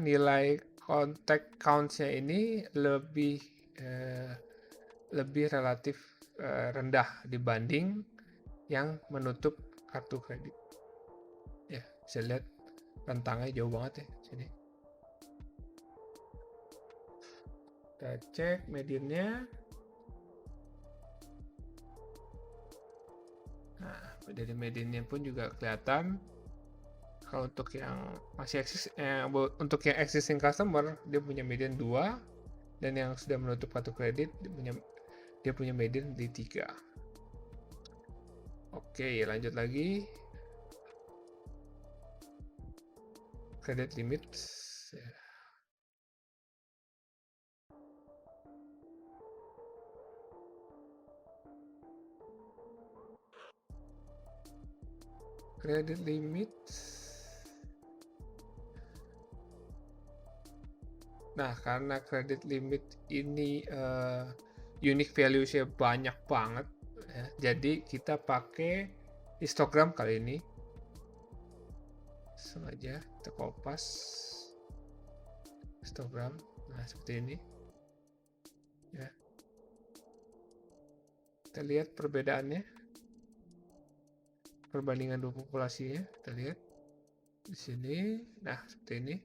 nilai contact counts-nya ini lebih relatif rendah dibanding yang menutup kartu kredit. Ya, bisa lihat rentangnya jauh banget ya sini. Kita cek mediannya. Nah, dari mediannya pun juga kelihatan. Kalau untuk yang masih untuk yang existing customer, dia punya median 2, dan yang sudah menutup kartu kredit dia punya median di 3. Oke, lanjut lagi. Credit limit. Credit limit. Nah, karena credit limit ini unique value-nya banyak banget ya, jadi kita pakai histogram kali ini. Sengaja kita kopas histogram. Nah, seperti ini ya. Kita lihat perbedaannya, perbandingan dua populasinya. Kita lihat di sini. Nah, seperti ini.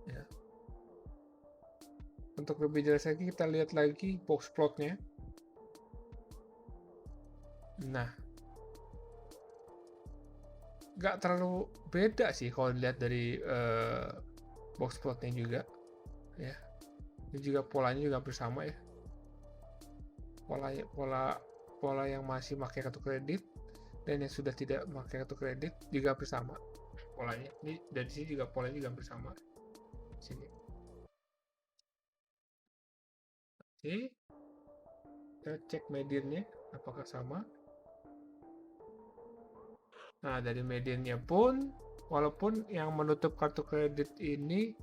Ya. Untuk lebih jelas lagi, kita lihat lagi box plotnya. Nah, nggak terlalu beda sih kalau dilihat dari box plotnya juga ya. Ini juga polanya juga hampir sama ya. Pola yang masih pakai kartu kredit dan yang sudah tidak pakai kartu kredit juga hampir sama polanya. Ini dari sini juga polanya juga hampir sama. Sini. Oke. Kita cek mediannya apakah sama. Nah, dari mediannya pun, walaupun yang menutup kartu kredit ini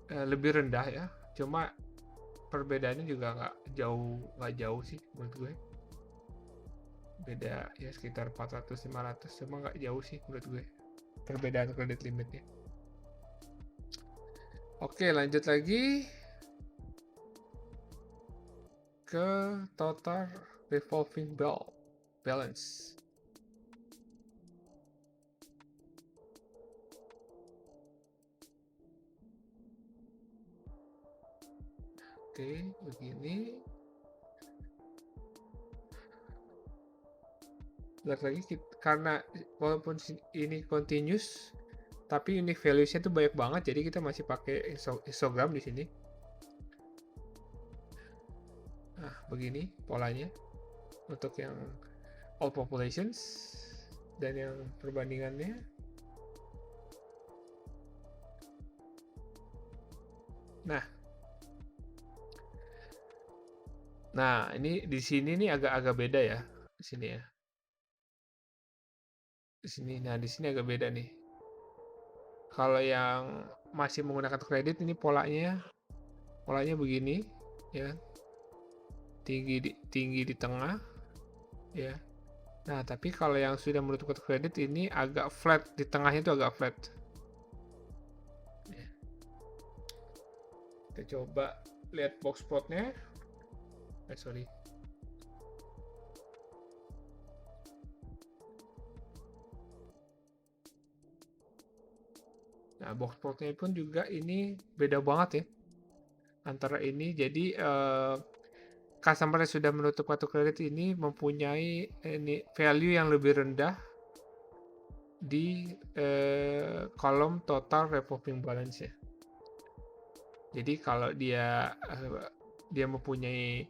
lebih rendah ya, cuma perbedaannya juga nggak jauh sih menurut gue. Beda ya sekitar 400-500, cuma nggak jauh sih menurut gue perbedaan kredit limitnya. Oke, lanjut lagi ke total revolving balance. Oke, begini. Lihat lagi, karena walaupun ini continuous, tapi unique values-nya tuh banyak banget, jadi kita masih pakai histogram di sini. Nah, begini polanya untuk yang all populations dan yang perbandingannya. Nah, ini di sini nih agak beda ya, di sini ya. Di sini, nah di sini agak beda nih. Kalau yang masih menggunakan kredit ini polanya begini, ya, tinggi di tengah, ya. Nah, tapi kalau yang sudah menutup kartu kredit ini agak flat, di tengahnya itu agak flat. Ya. Kita coba lihat box plotnya. Sorry. Nah, box plotnya pun juga ini beda banget ya antara ini. Jadi customer yang sudah menutup kartu kredit ini mempunyai ini value yang lebih rendah di kolom total revolving balance ya. Jadi kalau dia mempunyai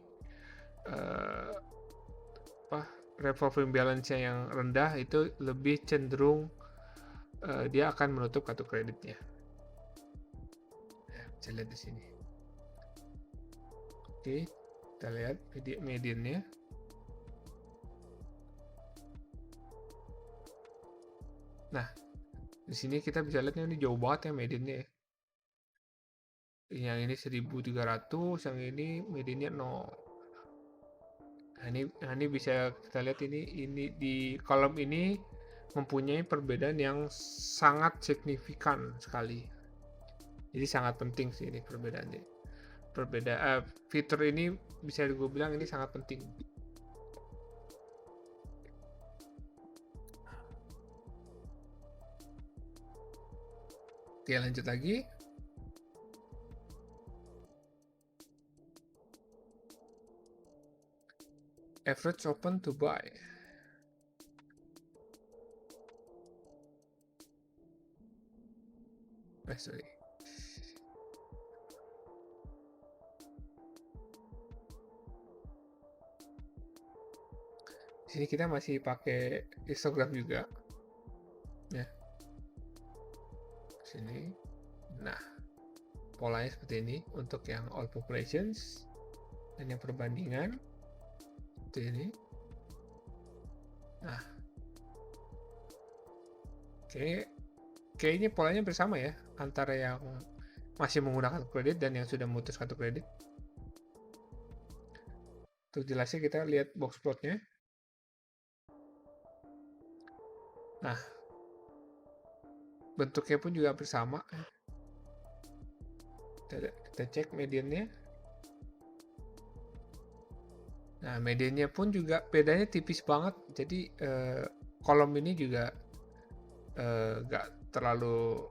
apa revolving balance yang rendah, itu lebih cenderung dia akan menutup kartu kreditnya. Ya, bisa lihat di sini. Oke, kita lihat mediannya. Nah, di sini kita bisa lihat ini jauh banget ya mediannya ya. Yang ini 1300, yang ini mediannya 0. Nah, ini bisa kita lihat ini di kolom ini mempunyai perbedaan yang sangat signifikan sekali. Jadi sangat penting sih ini perbedaannya. Fitur ini bisa gue bilang ini sangat penting. Oke, lanjut lagi. Average open to buy. Sorry. Sini kita masih pakai histogram juga. Ya. Sini. Nah, polanya seperti ini untuk yang all populations dan yang perbandingan seperti ini. Nah, kayaknya polanya bersama ya antara yang masih menggunakan kredit dan yang sudah memutus kartu kredit. Untuk jelasnya kita lihat box plotnya. Nah, bentuknya pun juga bersama. Kita cek mediannya. Nah, mediannya pun juga bedanya tipis banget. Jadi kolom ini juga nggak terlalu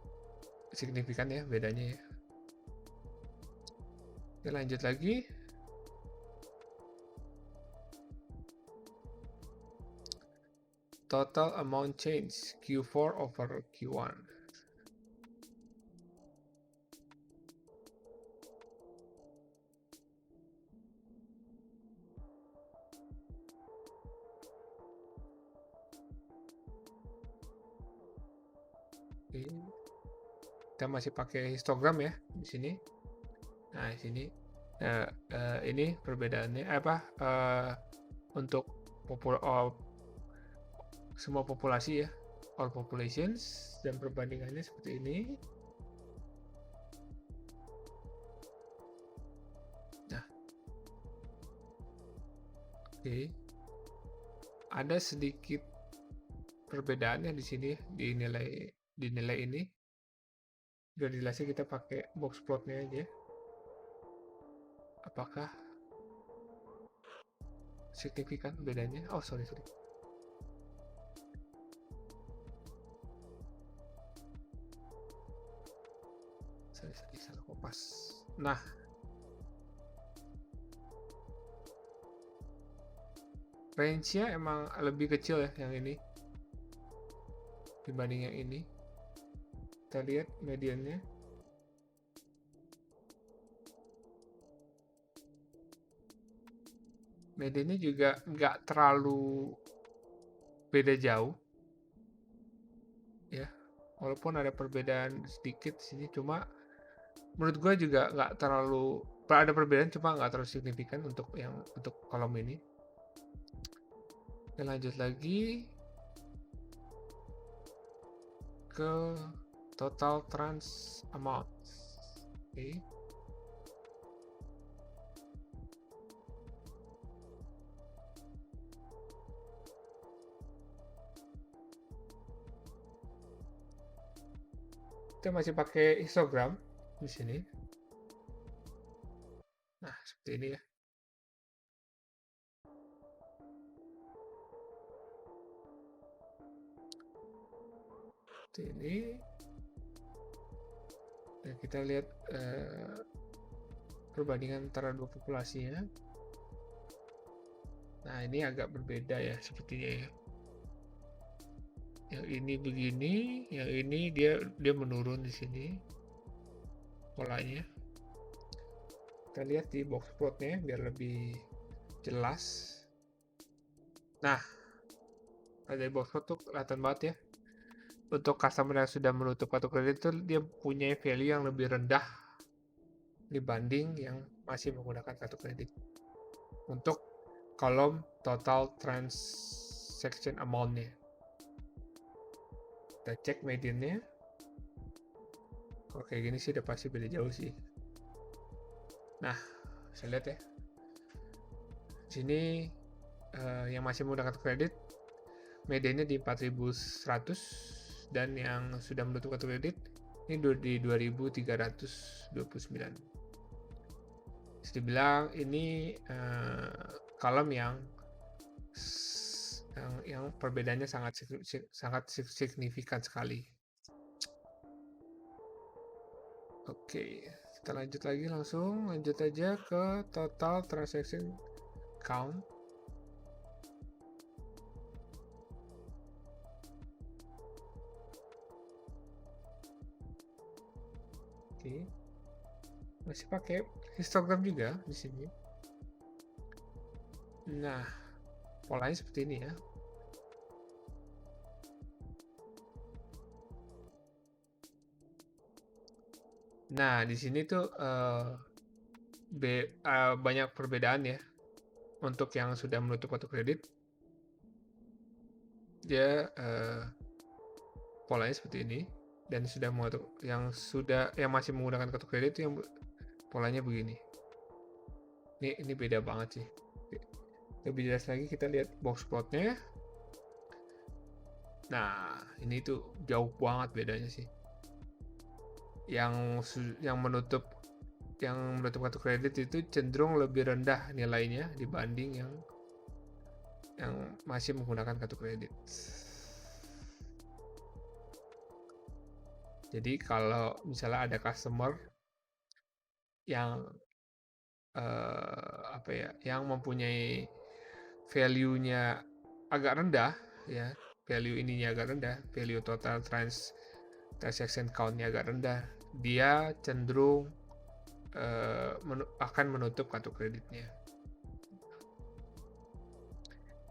signifikan ya bedanya ya. Oke, lanjut lagi. Total amount change Q4 over Q1. Oke. Kita masih pakai histogram ya di sini. Nah, di sini ini perbedaannya untuk semua populasi ya, all populations, dan perbandingannya seperti ini. Nah, oke, ada sedikit perbedaannya di sini di nilai ini. Biar jelasnya kita pakai box plotnya aja. Apakah signifikan bedanya? Oh, sorry. Salah kopas. Nah, range-nya emang lebih kecil ya yang ini dibanding yang ini. Kita lihat mediannya. Mediannya juga nggak terlalu beda jauh ya, walaupun ada perbedaan sedikit di sini, cuma menurut gue juga nggak terlalu ada perbedaan, cuma nggak terlalu signifikan untuk kolom ini. Dan lanjut lagi ke total trans amount. Oke. Kita masih pakai histogram di sini. Nah, seperti ini ya. Seperti ini. Dan kita lihat perbandingan antara dua populasi ya. Nah, ini agak berbeda ya sepertinya ya. Yang ini begini, yang ini dia menurun di sini polanya. Kita lihat di box plotnya biar lebih jelas. Nah, ada box plot tuh kelihatan banget ya. Untuk customer yang sudah menutup kartu kredit itu dia punya value yang lebih rendah dibanding yang masih menggunakan kartu kredit. Untuk kolom total transaction amount-nya. Kita cek mediannya. Kalau kayak gini sih udah pasti beda jauh sih. Nah, saya lihat ya. Sini yang masih menggunakan kartu kredit mediannya di 4.100 dan yang sudah menutup kartu kredit ini di 2.329. Bisa dibilang ini kolom yang perbedaannya sangat signifikan sekali. Oke, kita lanjut lagi lanjut aja ke total transaction count. Oke, masih pakai histogram juga di sini. Nah, polanya seperti ini ya. Nah, di sini tuh banyak perbedaan ya. Untuk yang sudah menutup kartu kredit, dia polanya seperti ini, dan yang masih menggunakan kartu kredit yang polanya begini. Ini beda banget sih. Lebih jelas lagi kita lihat box plotnya. Nah, ini tuh jauh banget bedanya sih. Yang menutup kartu kredit itu cenderung lebih rendah nilainya dibanding yang masih menggunakan kartu kredit. Jadi kalau misalnya ada customer yang yang mempunyai value-nya agak rendah ya, value ininya agak rendah, value total transaction count-nya agak rendah, dia cenderung akan menutup kartu kreditnya.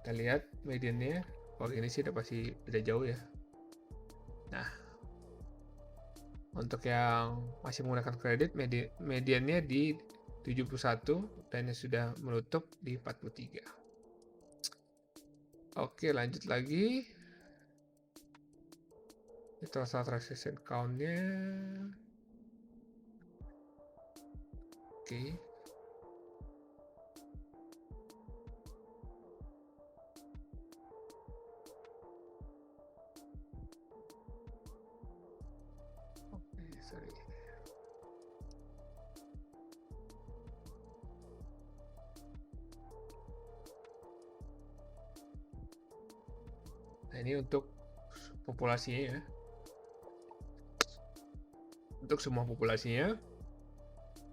Kita lihat mediannya, kalau ini sih udah pasti beda jauh ya. Nah, untuk yang masih menggunakan kredit, mediannya di 71 dan yang sudah menutup di 43. Oke, lanjut lagi. Ini total transaction count-nya. Oke. Sorry. Nah, ini untuk populasinya ya. Untuk semua populasinya,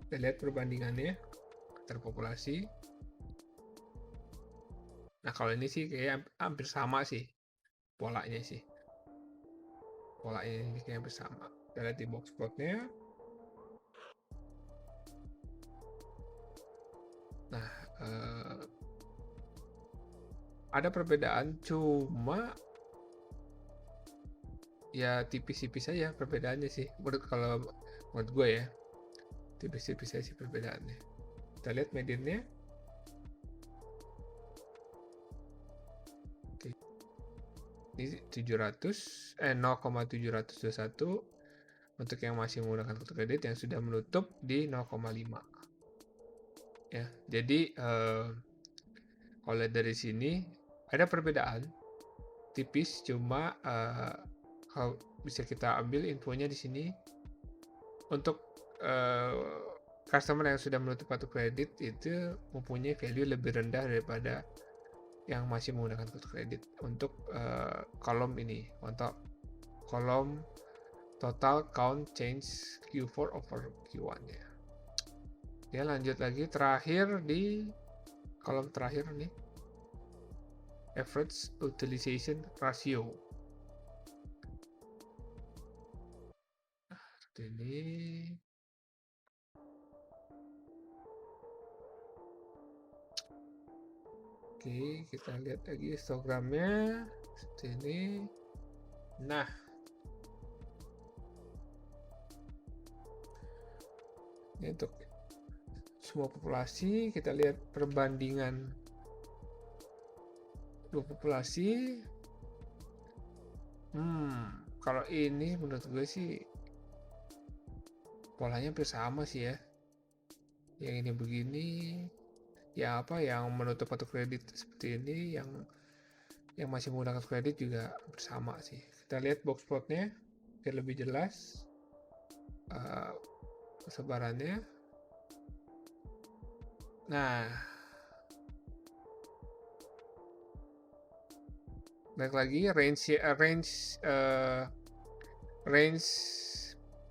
kita lihat perbandingannya terpopulasi. Nah, kalau ini sih kayak hampir sama sih polanya sih. Polanya ini kayak hampir sama. Kita lihat di box plotnya. Nah, ada perbedaan, cuma ya tipis-tipis aja perbedaannya sih. Kalau menurut gue ya, tipis-tipis aja sih perbedaannya. Kita lihat mediannya. Oke. Ini 0,721 untuk yang masih menggunakan kartu kredit, yang sudah menutup di 0,5. Ya, jadi kalau dari sini ada perbedaan tipis, cuma kalau bisa kita ambil infonya di sini untuk customer yang sudah menutup kartu kredit itu mempunyai value lebih rendah daripada yang masih menggunakan kartu kredit untuk kolom ini, untuk kolom total count change Q4 over Q1 ya. Ya, lanjut lagi terakhir di kolom terakhir nih, average utilization ratio. Nah, seperti ini. Oke, kita lihat lagi histogramnya seperti ini. Nah, ini untuk semua populasi, kita lihat perbandingan dua populasi. Kalau ini menurut gue sih polanya hampir sama sih ya. Yang ini begini, ya apa yang menutup kartu kredit seperti ini, yang masih menggunakan kredit juga bersama sih. Kita lihat box plotnya biar lebih jelas persebarannya. Nah, balik lagi range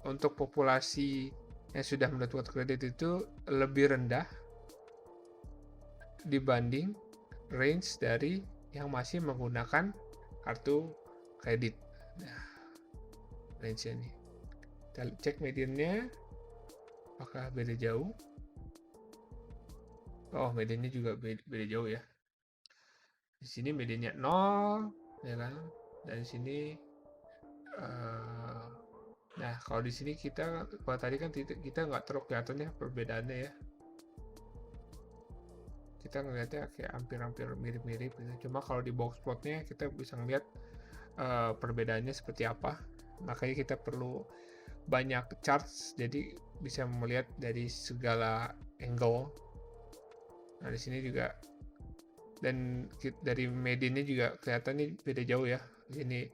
untuk populasi yang sudah menutup kartu kredit itu lebih rendah dibanding range dari yang masih menggunakan kartu kredit. Nah, range-nya nih. Kita cek mediannya apakah beda jauh. Oh, mediannya juga beda jauh ya. Di sini mediannya 0 ya kan. Dan di sini nah, kalau di sini kalau tadi kan kita nggak terlalu kelihatan ya perbedaannya ya. Kita ngeliatnya kayak hampir-hampir mirip-mirip gitu. Cuma kalau di box plotnya kita bisa ngeliat perbedaannya seperti apa. Makanya kita perlu banyak charts, jadi bisa melihat dari segala angle. Nah, di sini juga, dan dari mediannya juga kelihatan nih beda jauh ya. Ini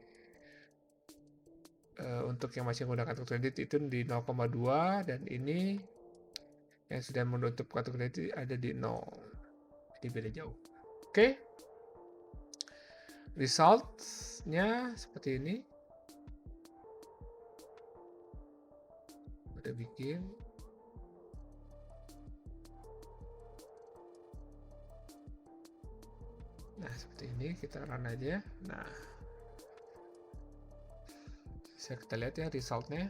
untuk yang masih menggunakan kartu kredit itu di 0,2, dan ini yang sudah menutup kartu kredit ada di 0. Jadi beda jauh. Oke. Results-nya seperti ini. Udah bikin. Nah, seperti ini kita run aja. Nah, bisa kita lihat ya resultnya.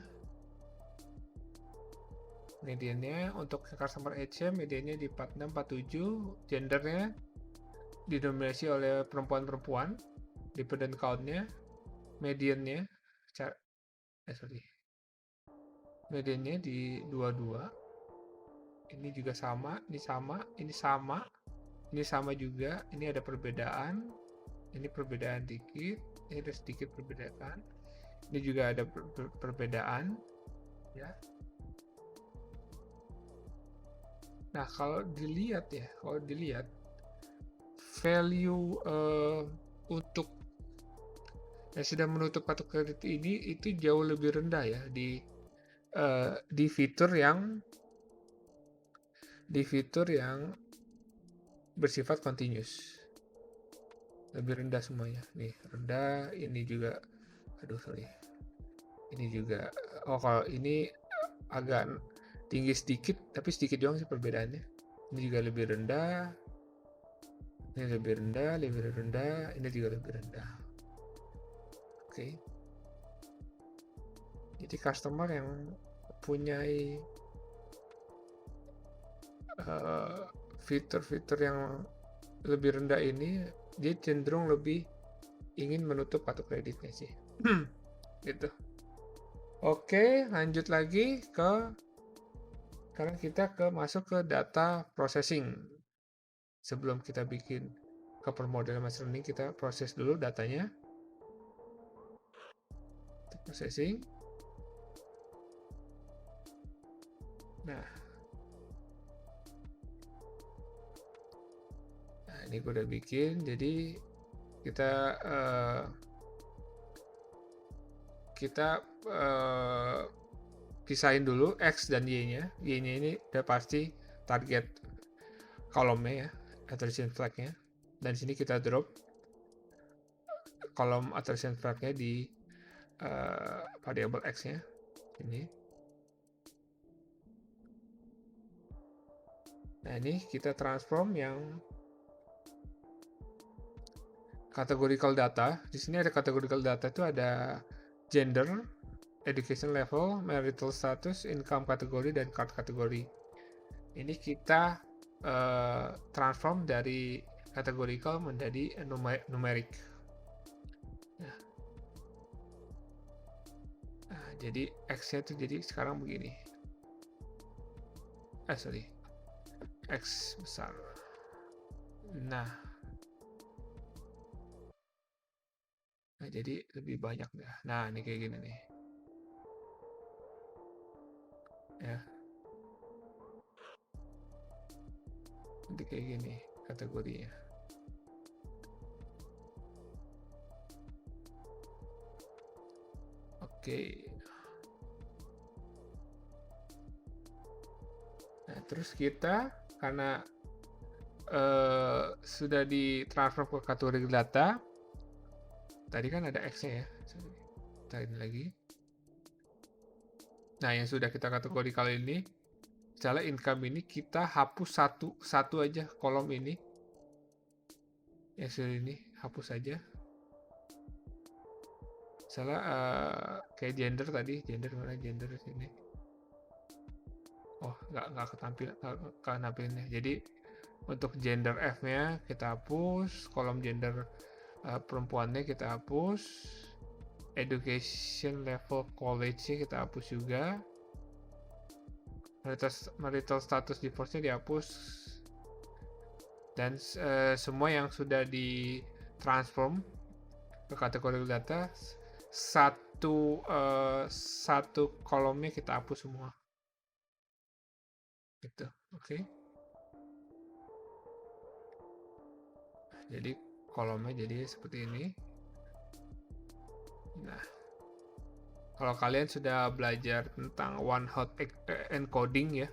Mediannya untuk customer age-nya mediannya di 46-47, gendernya didominasi oleh perempuan-perempuan, dependent count-nya, mediannya mediannya di 22. Ini juga sama, ini sama, ini sama, ini sama juga. Ini ada perbedaan, ini perbedaan dikit, ini ada sedikit perbedaan, ini juga ada perbedaan ya. Nah, kalau dilihat value untuk yang sudah menutup kartu kredit ini itu jauh lebih rendah ya di fitur yang bersifat continuous. Lebih rendah semuanya. Nih, rendah, ini juga ini juga, kalau ini agak tinggi sedikit, tapi sedikit doang sih perbedaannya. Ini juga lebih rendah, ini lebih rendah, ini juga lebih rendah. Oke. Jadi customer yang mempunyai fitur-fitur yang lebih rendah ini, dia cenderung lebih ingin menutup kartu kreditnya sih. Gitu. Oke, lanjut lagi sekarang kita masuk ke data processing. Sebelum kita bikin ke permodalan machine learning, kita proses dulu datanya. Processing. Nah, ini gue udah bikin. Jadi kita pisahin dulu X dan Y-nya. Y-nya ini udah pasti target kolomnya ya, attrition flag-nya. Dan sini kita drop kolom attrition flag-nya di variabel x-nya ini. Nah, ini kita transform yang categorical data. Di sini ada categorical data itu ada gender, education level, marital status, income kategori, dan card kategori. Ini kita transform dari categorical menjadi numeric. Nah, jadi X-nya itu jadi sekarang begini. X besar. Nah, jadi lebih banyak dah. Nah, ini kayak gini nih. Ya. Nanti kayak gini kategorinya. Oke. Nah, terus kita karena sudah ditransfer ke kategori data, tadi kan ada X-nya ya. Kita ini lagi. Nah, yang sudah kita kategori kali ini, misalnya income ini kita hapus satu aja kolom ini. Yang sudah ini hapus saja. Misalnya kayak gender tadi, gender mana gender di sini? Oh, nggak ketampilnya. Jadi untuk gender F-nya kita hapus, kolom gender perempuannya kita hapus, education level college-nya kita hapus juga, marital status divorce-nya dihapus, dan semua yang sudah ditransform ke kategori data satu kolomnya kita hapus semua. Gitu, oke. Jadi kolomnya jadi seperti ini. Nah, kalau kalian sudah belajar tentang one hot encoding ya,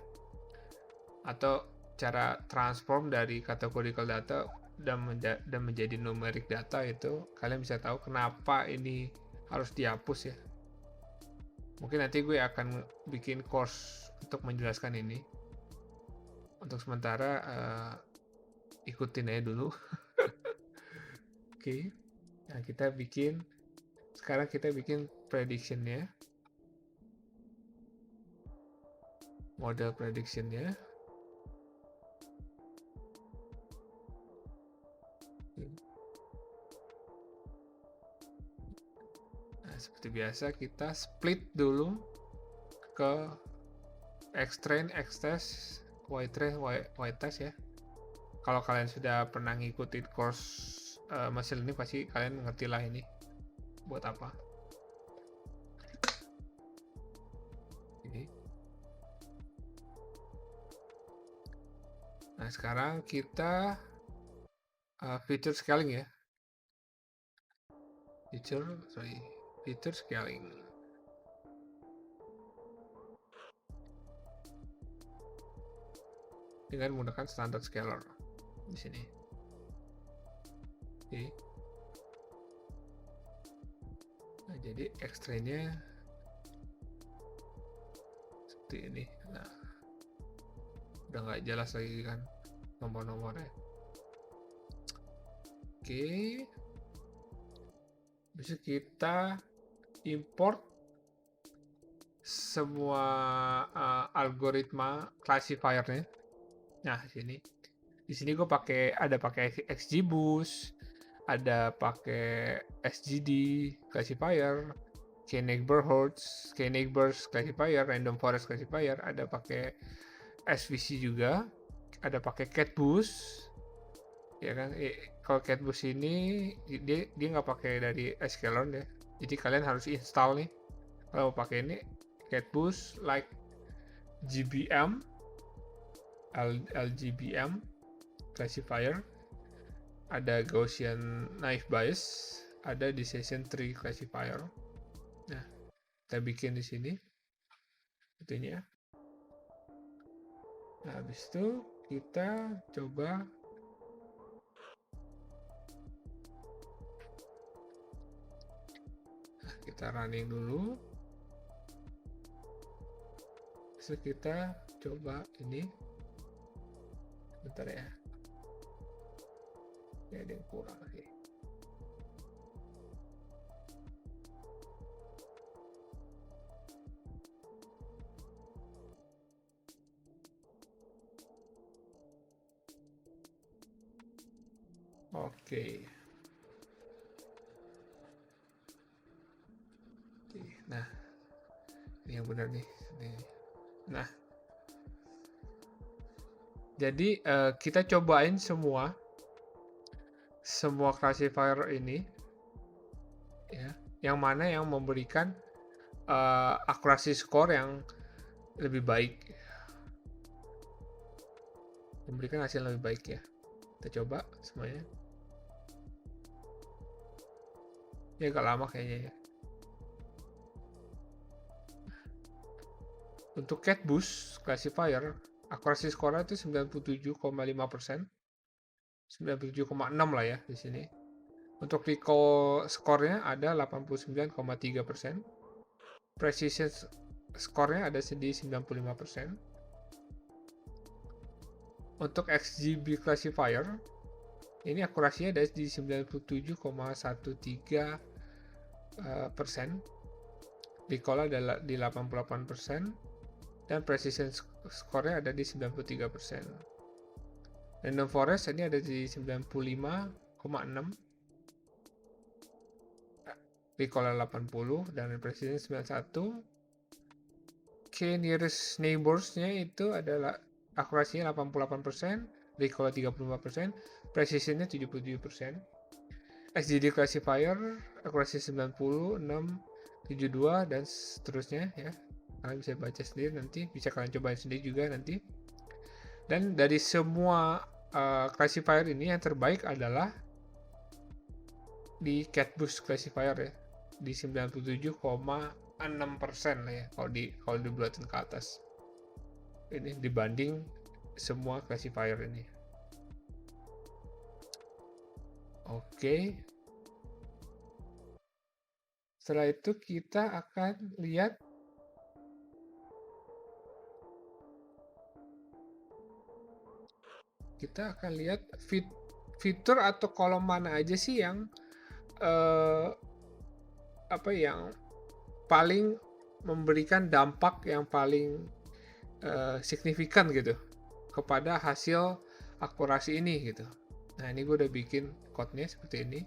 atau cara transform dari categorical data dan menjadi numeric data, itu kalian bisa tahu kenapa ini harus dihapus ya. Mungkin nanti gue akan bikin course untuk menjelaskan ini. Untuk sementara ikutin aja dulu. Oke. Nah, sekarang kita bikin prediction-nya. Model prediction-nya. Nah, seperti biasa kita split dulu ke X-train, X-test, Y-train, Y-test ya. Kalau kalian sudah pernah ngikutin course machine learning, pasti kalian ngerti lah ini buat apa. Ini. Nah, sekarang kita feature scaling ya. Feature scaling. Dengan menggunakan standard scaler di sini. Oke. Nah, jadi X-train-nya seperti ini. Nah, udah nggak jelas lagi kan nomor-nomornya. Oke. Bisa kita import semua algoritma classifier-nya. Nah, di sini gue ada pakai XGBoost, ada pakai SGD classifier, K-neighbors classifier, random forest classifier, ada pakai SVC juga, ada pakai CatBoost, ya kan? Kalau CatBoost ini dia nggak pakai dari sklearn ya, jadi kalian harus install nih kalau mau pakai ini CatBoost like GBM, LGBM classifier, ada Gaussian naive Bayes, ada decision tree classifier. Nah, kita bikin di sini itunya. Nah, habis itu kita coba kita running dulu. Terus kita coba ini. Bentar ya. Ya, ada yang kurang sih. Oke. Nah, ini yang benar nih. Nah, jadi kita cobain semua classifier ini, ya. Yang mana yang memberikan akurasi skor yang lebih baik, memberikan hasil lebih baik ya. Kita coba semuanya. Ya agak lama kayaknya ya. Untuk CatBoost classifier, akurasi skornya itu 97,5%, 97,6 lah ya di sini. Untuk recall skornya ada 89,3%, precision skornya ada di 95%. Untuk XGB classifier, ini akurasinya ada di 97,13%, recall ada di 88%, dan precision skornya ada di 93%. Random forest ini ada di 95,6, recall 80, dan precision 91. K nearest neighbors-nya itu adalah akurasinya 88%, recall 35%, precision-nya 77%. SGD classifier akurasi 90, 6, 72, dan seterusnya ya. Kalian bisa baca sendiri nanti, bisa kalian cobain sendiri juga nanti. Dan dari semua classifier ini yang terbaik adalah di CatBoost classifier ya, di 97,6% lah ya kalau dibulatin ke atas. Ini dibanding semua classifier ini. Oke. Setelah itu kita akan lihat fitur atau kolom mana aja sih yang yang paling memberikan dampak yang paling signifikan gitu kepada hasil akurasi ini gitu. Nah, ini gue udah bikin code-nya seperti ini.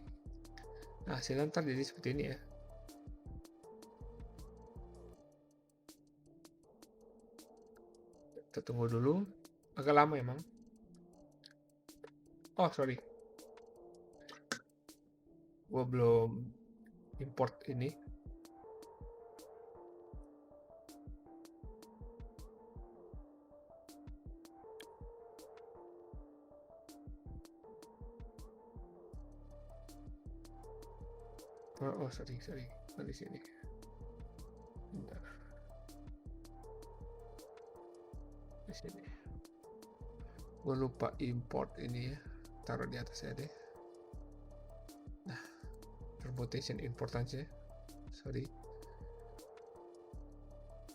Nah, hasilnya ntar jadi seperti ini ya. Kita tunggu dulu, agak lama emang. Oh sorry, gue belum import ini. Oh sorry, di sini. Bentar. Di sini. Gue lupa import ini ya. Taruh di atas ya deh. Nah, permutation importance ya. Sorry.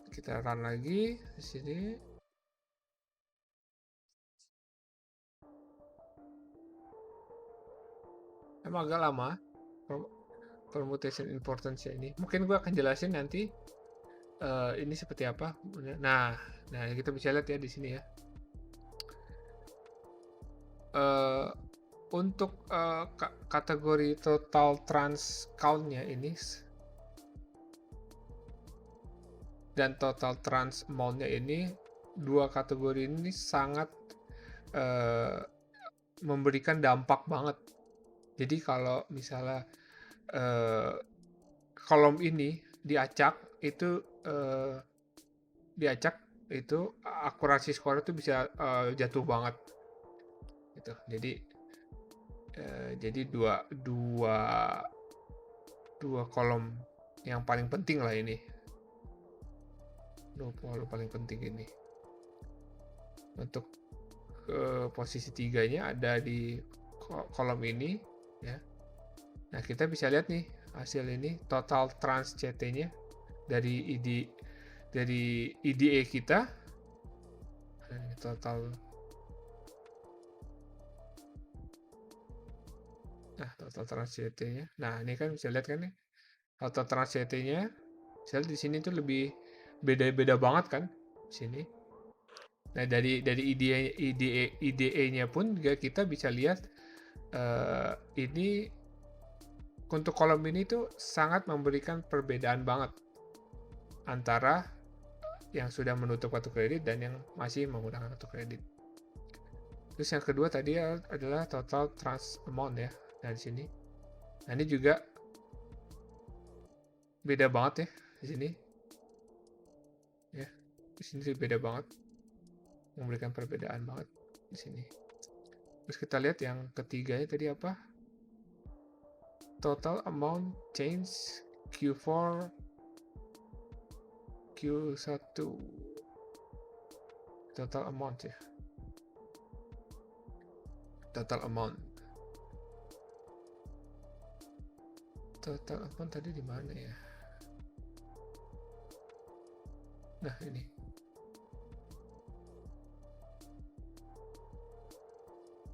Kita run lagi di sini. Emang agak lama permutation importance ini. Mungkin gue akan jelasin nanti ini seperti apa. Nah kita bisa lihat ya di sini ya. Untuk kategori total trans count-nya ini dan total trans amount-nya ini, dua kategori ini sangat memberikan dampak banget. Jadi kalau misalnya kolom ini diacak itu akurasi skor itu bisa jatuh banget gitu. Jadi dua kolom yang paling penting lah ini, dua kolom paling penting ini. Untuk posisi 3-nya ada di kolom ini ya. Nah, kita bisa lihat nih hasil ini total trans CT-nya dari IDE kita. Ini total trans CT-nya. Nah, ini kan bisa lihat kan nih total trans CT-nya. Saya di sini tuh lebih beda-beda banget kan di sini. Nah, dari IDE-nya pun juga kita bisa lihat ini untuk kolom ini tuh sangat memberikan perbedaan banget antara yang sudah menutup kartu kredit dan yang masih menggunakan kartu kredit. Terus yang kedua tadi adalah total trans amount ya, dari sini. Nah, ini juga beda banget ya di sini. Ya, di sini beda banget, memberikan perbedaan banget di sini. Terus kita lihat yang ketiganya tadi apa? Total amount change Q4 Q1 total amount ya. Total amount tadi di mana ya? Nah, ini.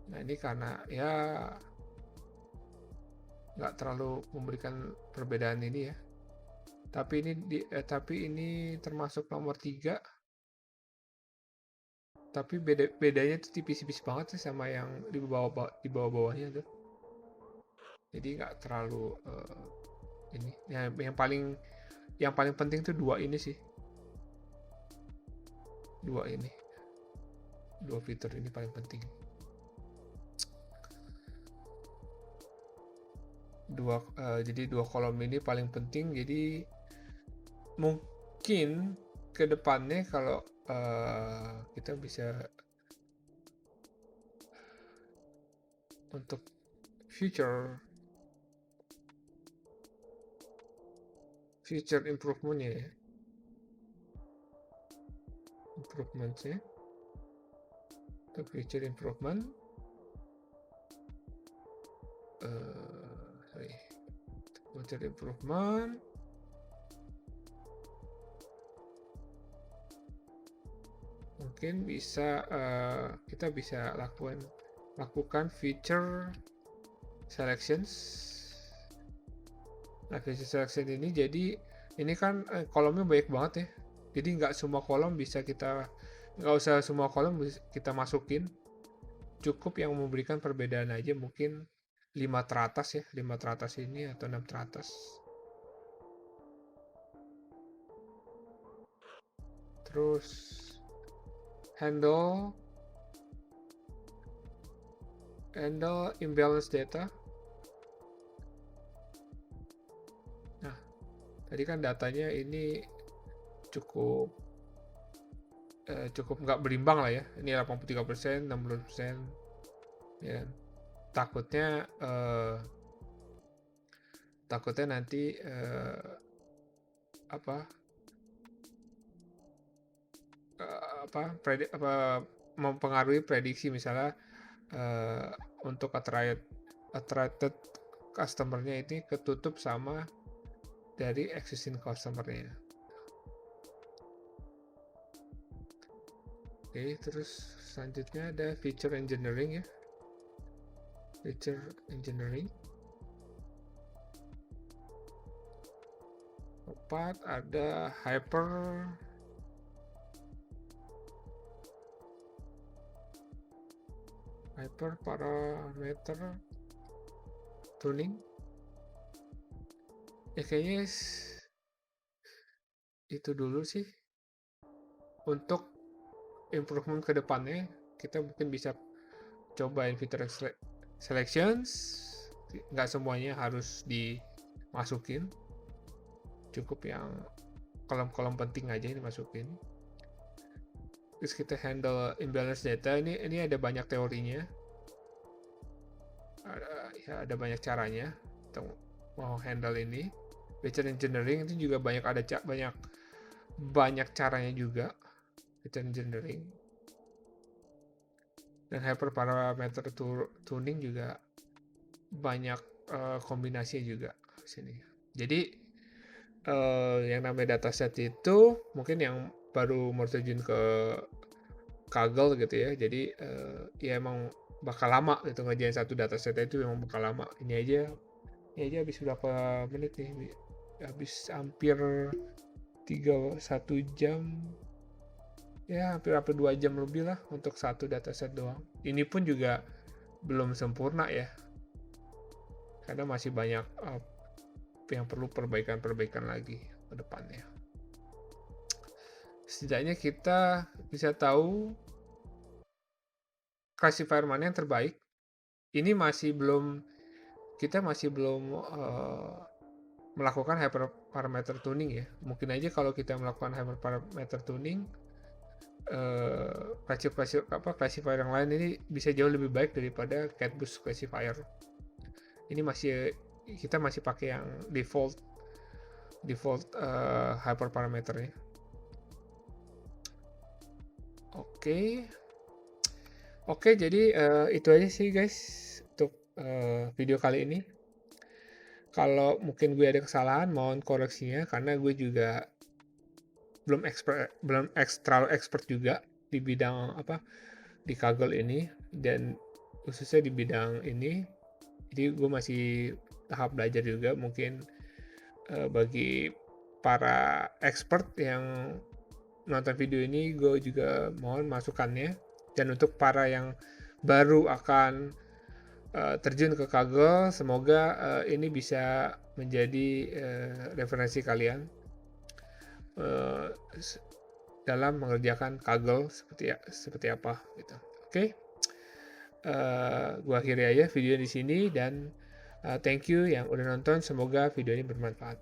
Nah, ini karena ya nggak terlalu memberikan perbedaan ini ya. Tapi ini termasuk nomor 3. Tapi bedanya tuh tipis-tipis banget sih sama yang di bawah-bawahnya tuh. Jadi nggak terlalu ini. Yang paling penting tuh dua ini sih. Dua fitur ini paling penting. Jadi dua kolom ini paling penting. Jadi mungkin ke depannya kalau kita bisa untuk future improvementnya ya, untuk future improvement future improvement mungkin bisa kita bisa lakukan feature selections. Nah, feature selection ini jadi ini kan kolomnya banyak banget ya, jadi nggak usah semua kolom kita masukin, cukup yang memberikan perbedaan aja, mungkin 5 teratas ya, 5 teratas ini atau 6 teratas. Terus handle imbalance data. Nah, tadi kan datanya ini cukup nggak berimbang lah ya. Ini 83%, 60%. Ya. Takutnya nanti mempengaruhi prediksi, misalnya untuk attracted customer-nya ini ketutup sama dari existing customer-nya. Oke, terus selanjutnya ada feature engineering ya. Feature engineering. 4 ada hyper parameter tuning. Ya kayaknya itu dulu sih. Untuk improvement ke depannya kita mungkin bisa cobain fitur selections, nggak semuanya harus dimasukin, cukup yang kolom-kolom penting aja ini masukin. Terus kita handle imbalance data, ini ada banyak teorinya, ada banyak caranya untuk mau handle ini. Feature engineering itu juga banyak caranya juga, feature engineering. Dan hyperparameter tuning juga banyak kombinasinya juga. ke sini. Jadi yang namanya dataset itu mungkin yang baru mau terjun ke Kaggle gitu ya. Jadi ya emang bakal lama gitu ngerjain satu dataset itu, emang bakal lama. Ini aja habis berapa menit nih? Habis hampir 1 jam, ya hampir 2 jam lebih lah untuk satu dataset doang. Ini pun juga belum sempurna ya, karena masih banyak yang perlu perbaikan-perbaikan lagi ke depannya. Setidaknya kita bisa tahu classifier mana yang terbaik. Ini kita masih belum melakukan hyperparameter tuning ya. Mungkin aja kalau kita melakukan hyperparameter tuning, classifier yang lain ini bisa jauh lebih baik daripada CatBoost classifier. Ini kita masih pakai yang default hyperparameternya. Oke, jadi itu aja sih guys untuk video kali ini. Kalau mungkin gue ada kesalahan, mohon koreksinya, karena gue juga belum terlalu expert juga di bidang di Kaggle ini, dan khususnya di bidang ini. Jadi gue masih tahap belajar juga. Mungkin bagi para expert yang nonton video ini, gue juga mohon masukannya. Dan untuk para yang baru akan terjun ke Kaggle, semoga ini bisa menjadi referensi kalian dalam mengerjakan Kaggle seperti apa gitu. Oke. Gua akhiri aja video di sini, dan thank you yang udah nonton. Semoga video ini bermanfaat.